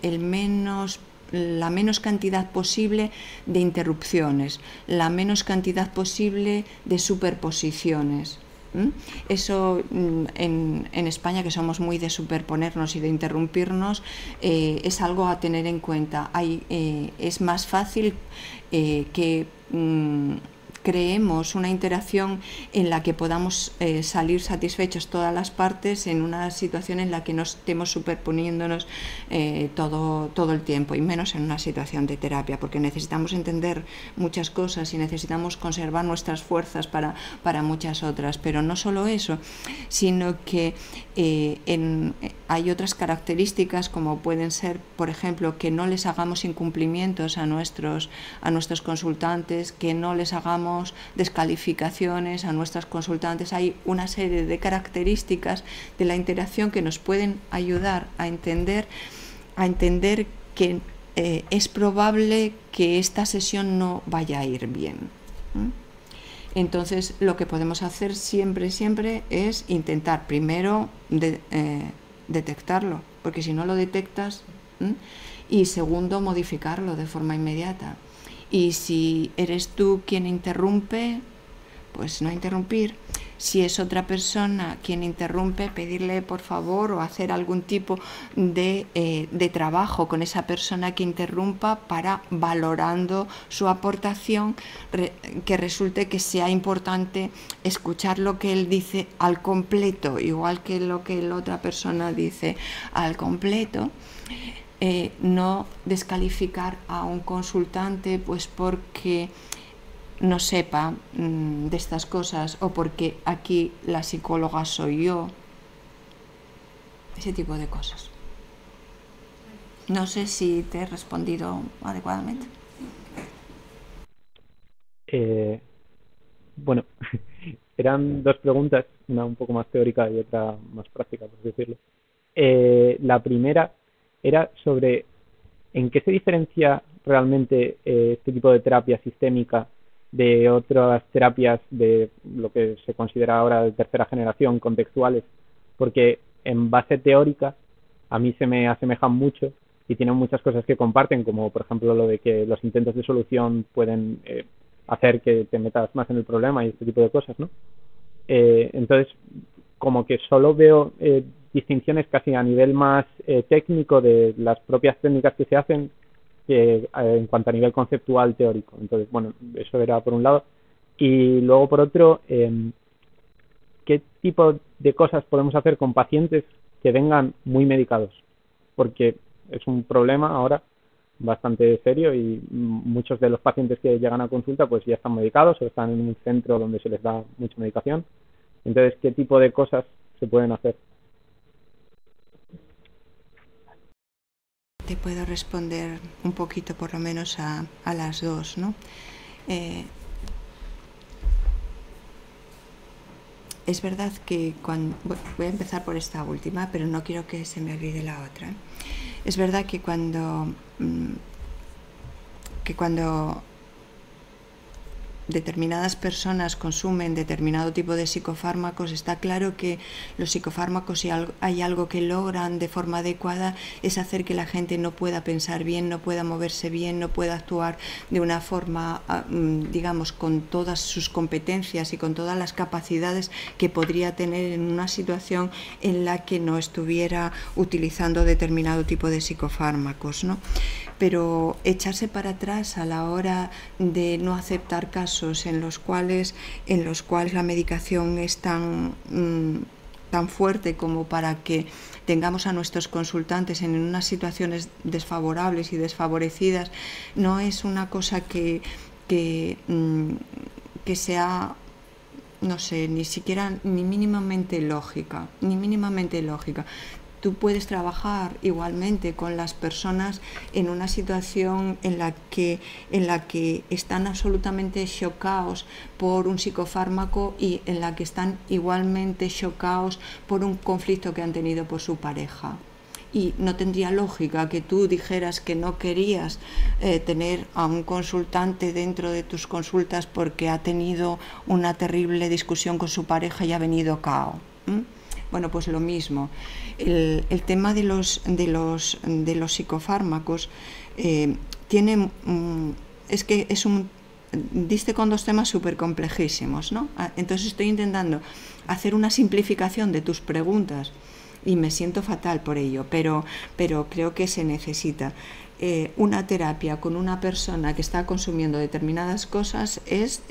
la menos cantidad posible de interrupciones, la menos cantidad posible de superposiciones. Eso en España, que somos muy de superponernos y de interrumpirnos, es algo a tener en cuenta. Es más fácil que creemos una interacción en la que podamos salir satisfechos todas las partes, en una situación en la que no estemos superponiéndonos todo el tiempo, y menos en una situación de terapia, porque necesitamos entender muchas cosas y necesitamos conservar nuestras fuerzas para muchas otras. Pero no solo eso, sino que hay otras características, como pueden ser, por ejemplo, que no les hagamos incumplimientos a nuestros consultantes, que no les hagamos descalificaciones a nuestras consultantes. Hay una serie de características de la interacción que nos pueden ayudar a entender que es probable que esta sesión no vaya a ir bien. Entonces, lo que podemos hacer siempre es intentar primero detectarlo, porque si no lo detectas, y segundo, modificarlo de forma inmediata. Y si eres tú quien interrumpe, pues no interrumpir. Si es otra persona quien interrumpe, pedirle por favor o hacer algún tipo de trabajo con esa persona que interrumpa para, valorando su aportación, que resulte que sea importante escuchar lo que él dice al completo, igual que lo que la otra persona dice al completo. No descalificar a un consultante pues porque no sepa de estas cosas o porque aquí la psicóloga soy yo, ese tipo de cosas. No sé si te he respondido adecuadamente. Bueno, eran dos preguntas, una un poco más teórica y otra más práctica, por decirlo. La primera era sobre en qué se diferencia realmente este tipo de terapia sistémica de otras terapias de lo que se considera ahora de tercera generación, contextuales, porque en base teórica a mí se me asemejan mucho y tienen muchas cosas que comparten, como por ejemplo lo de que los intentos de solución pueden hacer que te metas más en el problema y este tipo de cosas, ¿no? Entonces, como que solo veo distinciones casi a nivel más técnico de las propias técnicas que se hacen que en cuanto a nivel conceptual teórico. Entonces, bueno, eso era por un lado. Y luego por otro, ¿qué tipo de cosas podemos hacer con pacientes que vengan muy medicados? Porque es un problema ahora bastante serio y muchos de los pacientes que llegan a consulta pues ya están medicados o están en un centro donde se les da mucha medicación. Entonces, ¿qué tipo de cosas se pueden hacer? Te puedo responder un poquito por lo menos a las dos, ¿no? Es verdad que voy a empezar por esta última, pero no quiero que se me olvide la otra. Es verdad que cuando determinadas personas consumen determinado tipo de psicofármacos, está claro que los psicofármacos, si hay algo que logran de forma adecuada, es hacer que la gente no pueda pensar bien, no pueda moverse bien, no pueda actuar de una forma, digamos, con todas sus competencias y con todas las capacidades que podría tener en una situación en la que no estuviera utilizando determinado tipo de psicofármacos, ¿no? Pero echarse para atrás a la hora de no aceptar casos en los cuales la medicación es tan fuerte como para que tengamos a nuestros consultantes en unas situaciones desfavorables y desfavorecidas, no es una cosa que sea, no sé, ni siquiera ni mínimamente lógica. Tú puedes trabajar igualmente con las personas en una situación en la que están absolutamente chocados por un psicofármaco y en la que están igualmente chocados por un conflicto que han tenido por su pareja. Y no tendría lógica que tú dijeras que no querías tener a un consultante dentro de tus consultas porque ha tenido una terrible discusión con su pareja y ha venido cao. Bueno, pues lo mismo. El tema de los psicofármacos diste con dos temas súper complejísimos, ¿no? Entonces estoy intentando hacer una simplificación de tus preguntas y me siento fatal por ello, pero creo que se necesita. Una terapia con una persona que está consumiendo determinadas cosas es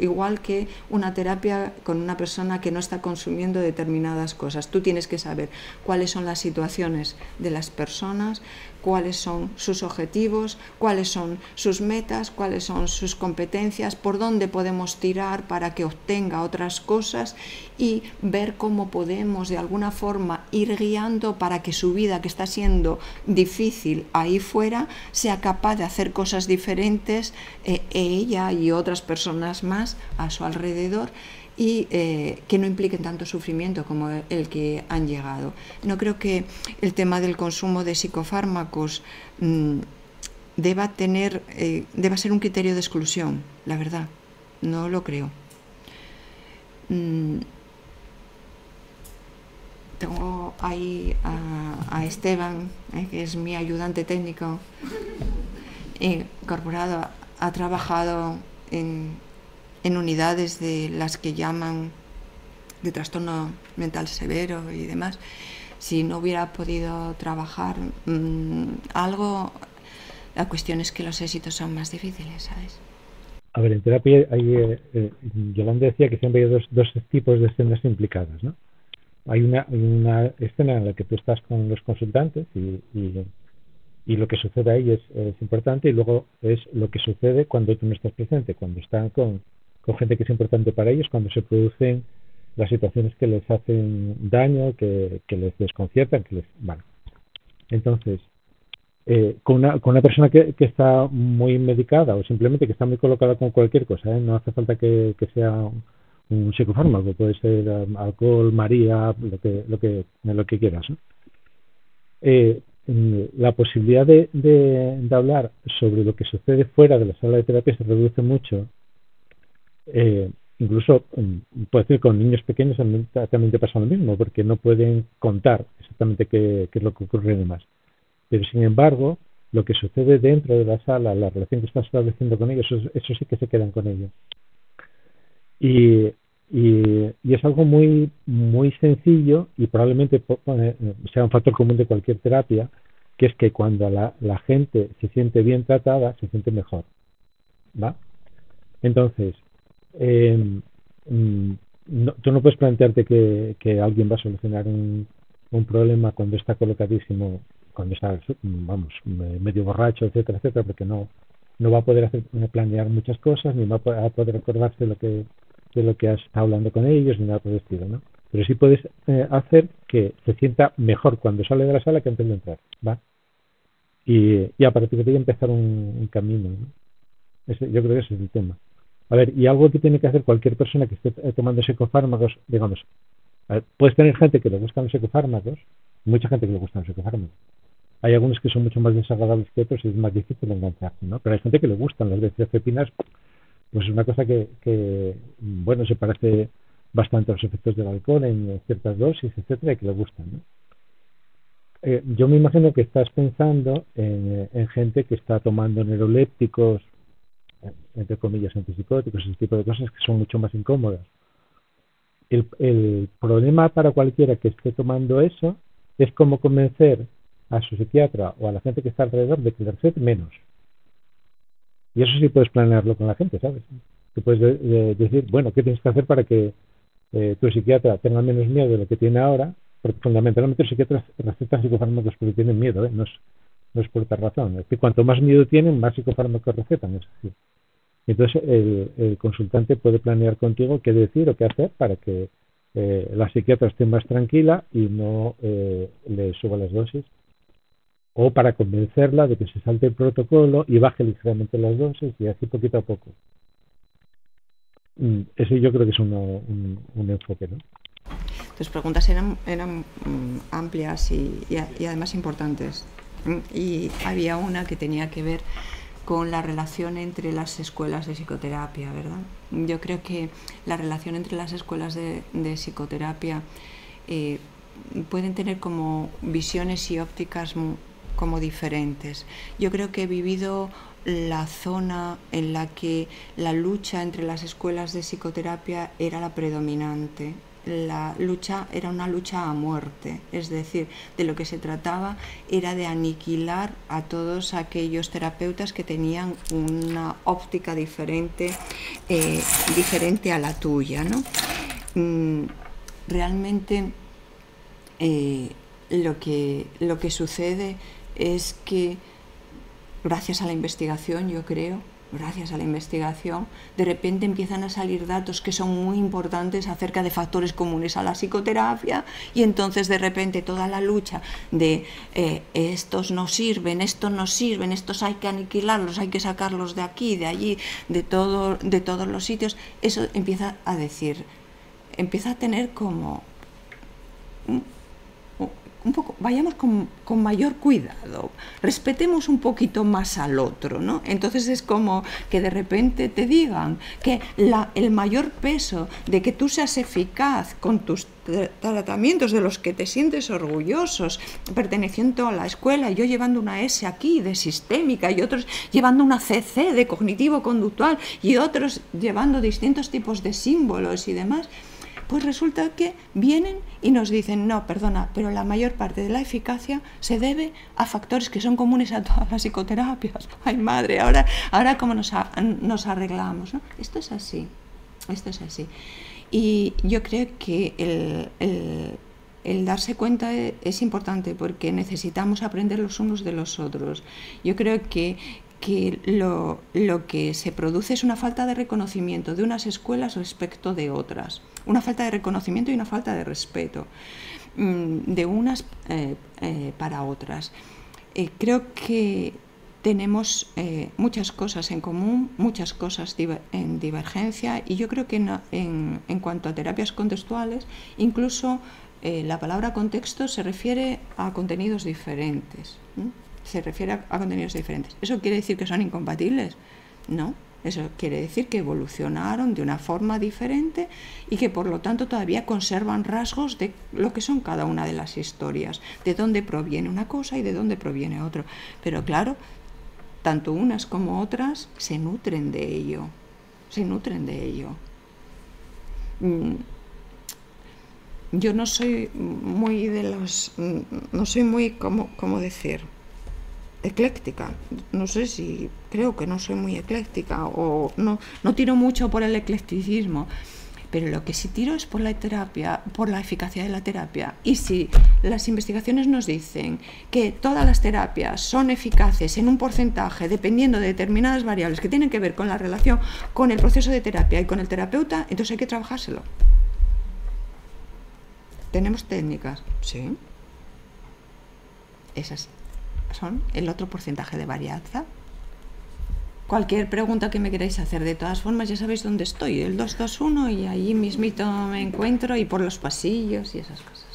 igual que una terapia con una persona que no está consumiendo determinadas cosas. Tú tienes que saber cuáles son las situaciones de las personas, cuáles son sus objetivos, cuáles son sus metas, cuáles son sus competencias, por dónde podemos tirar para que obtenga otras cosas y ver cómo podemos de alguna forma ir guiando para que su vida, que está siendo difícil ahí fuera, sea capaz de hacer cosas diferentes, ella y otras personas más a su alrededor, y que no impliquen tanto sufrimiento como el que han llegado. No creo que el tema del consumo de psicofármacos deba ser un criterio de exclusión, la verdad, no lo creo. Tengo ahí a Esteban, que es mi ayudante técnico, incorporado, ha trabajado en unidades de las que llaman de trastorno mental severo y demás. Si no hubiera podido trabajar algo, la cuestión es que los éxitos son más difíciles, ¿sabes? A ver, en terapia hay, Yolanda decía que siempre hay dos tipos de escenas implicadas, ¿no? Hay una escena en la que tú estás con los consultantes y lo que sucede ahí es importante, y luego es lo que sucede cuando tú no estás presente, cuando están con gente que es importante para ellos, cuando se producen las situaciones que les hacen daño, que les desconciertan, Vale. Entonces, con una persona que está muy medicada o simplemente que está muy colocada con cualquier cosa, no hace falta que sea un psicofármaco, puede ser alcohol, María, lo que quieras, ¿no? La posibilidad de hablar sobre lo que sucede fuera de la sala de terapia se reduce mucho. Incluso puede ser con niños pequeños también te pasa lo mismo, porque no pueden contar exactamente qué es lo que ocurre y demás. Pero sin embargo, lo que sucede dentro de la sala, la relación que estás estableciendo con ellos, eso sí que se quedan con ellos. Y es algo muy, muy sencillo, y probablemente sea un factor común de cualquier terapia, que es que cuando la gente se siente bien tratada, se siente mejor, ¿va? Entonces, tú no puedes plantearte que alguien va a solucionar un problema cuando está colocadísimo, cuando está, vamos, medio borracho, etcétera, etcétera, porque no va a poder planear muchas cosas, ni va a poder acordarse de lo que has estado hablando con ellos, ni nada por el estilo, ¿no? Pero sí puedes hacer que se sienta mejor cuando sale de la sala que antes de entrar, ¿va? Y a partir de ahí empezar un camino, ¿no? Yo creo que ese es el tema. A ver, y algo que tiene que hacer cualquier persona que esté tomando psicofármacos, digamos, puedes tener gente que le gustan los psicofármacos, mucha gente que le gustan los psicofármacos. Hay algunos que son mucho más desagradables que otros y es más difícil engancharse, ¿no? Pero hay gente que le gustan las benzodiazepinas, pues es una cosa que bueno, se parece bastante a los efectos del alcohol en ciertas dosis, etcétera, y que le gustan, ¿no? Yo me imagino que estás pensando en gente que está tomando neurolépticos, entre comillas antipsicóticos, ese tipo de cosas que son mucho más incómodas. El problema para cualquiera que esté tomando eso es cómo convencer a su psiquiatra o a la gente que está alrededor de que le recete menos. Y eso sí puedes planearlo con la gente, ¿sabes? Tú puedes decir, bueno, ¿qué tienes que hacer para que tu psiquiatra tenga menos miedo de lo que tiene ahora? Porque fundamentalmente los psiquiatras recetan psicofármacos porque tienen miedo, no es por otra razón. Es que cuanto más miedo tienen, más psicofármacos recetan, es así. Entonces el consultante puede planear contigo qué decir o qué hacer para que la psiquiatra esté más tranquila y no le suba las dosis, o para convencerla de que se salte el protocolo y baje ligeramente las dosis, y así poquito a poco. Ese yo creo que es un enfoque, ¿no? Tus preguntas eran amplias y además importantes. Y había una que tenía que ver con la relación entre las escuelas de psicoterapia, ¿verdad? Yo creo que la relación entre las escuelas de psicoterapia pueden tener como visiones y ópticas como diferentes. Yo creo que he vivido la zona en la que la lucha entre las escuelas de psicoterapia era la predominante. La lucha era una lucha a muerte, es decir, de lo que se trataba era de aniquilar a todos aquellos terapeutas que tenían una óptica diferente a la tuya, ¿no? Realmente lo que sucede es que gracias a la investigación, yo creo, de repente empiezan a salir datos que son muy importantes acerca de factores comunes a la psicoterapia, y entonces de repente toda la lucha de estos no sirven, estos hay que aniquilarlos, hay que sacarlos de aquí, de allí, de todos los sitios, eso empieza a tener como vayamos con mayor cuidado, respetemos un poquito más al otro, ¿no? Entonces es como que de repente te digan que el mayor peso de que tú seas eficaz con tus tratamientos de los que te sientes orgullosos, perteneciendo a la escuela, yo llevando una S aquí de sistémica y otros llevando una CC de cognitivo-conductual y otros llevando distintos tipos de símbolos y demás, pues resulta que vienen y nos dicen, no, perdona, pero la mayor parte de la eficacia se debe a factores que son comunes a todas las psicoterapias. Ay, madre, ahora cómo nos arreglamos, ¿no? Esto es así. Y yo creo que el darse cuenta es importante porque necesitamos aprender los unos de los otros. Yo creo que lo que se produce es una falta de reconocimiento de unas escuelas respecto de otras, una falta de reconocimiento y una falta de respeto de unas para otras. Creo que tenemos muchas cosas en común, muchas cosas en divergencia, y yo creo que en cuanto a terapias contextuales, incluso la palabra contexto se refiere a contenidos diferentes, ¿no? Se refiere a contenidos diferentes. ¿Eso quiere decir que son incompatibles? No, eso quiere decir que evolucionaron de una forma diferente y que por lo tanto todavía conservan rasgos de lo que son cada una de las historias, de dónde proviene una cosa y de dónde proviene otro. Pero claro, tanto unas como otras se nutren de ello. Yo no soy muy ¿cómo decir? Ecléctica, no sé si creo que no soy muy ecléctica o no tiro mucho por el eclecticismo, pero lo que sí tiro es por la terapia, por la eficacia de la terapia. Y si las investigaciones nos dicen que todas las terapias son eficaces en un porcentaje dependiendo de determinadas variables que tienen que ver con la relación con el proceso de terapia y con el terapeuta, entonces hay que trabajárselo. ¿Tenemos técnicas? Sí. Esas son el otro porcentaje de varianza. Cualquier pregunta que me queráis hacer, de todas formas ya sabéis dónde estoy, el 221, y allí mismito me encuentro y por los pasillos y esas cosas.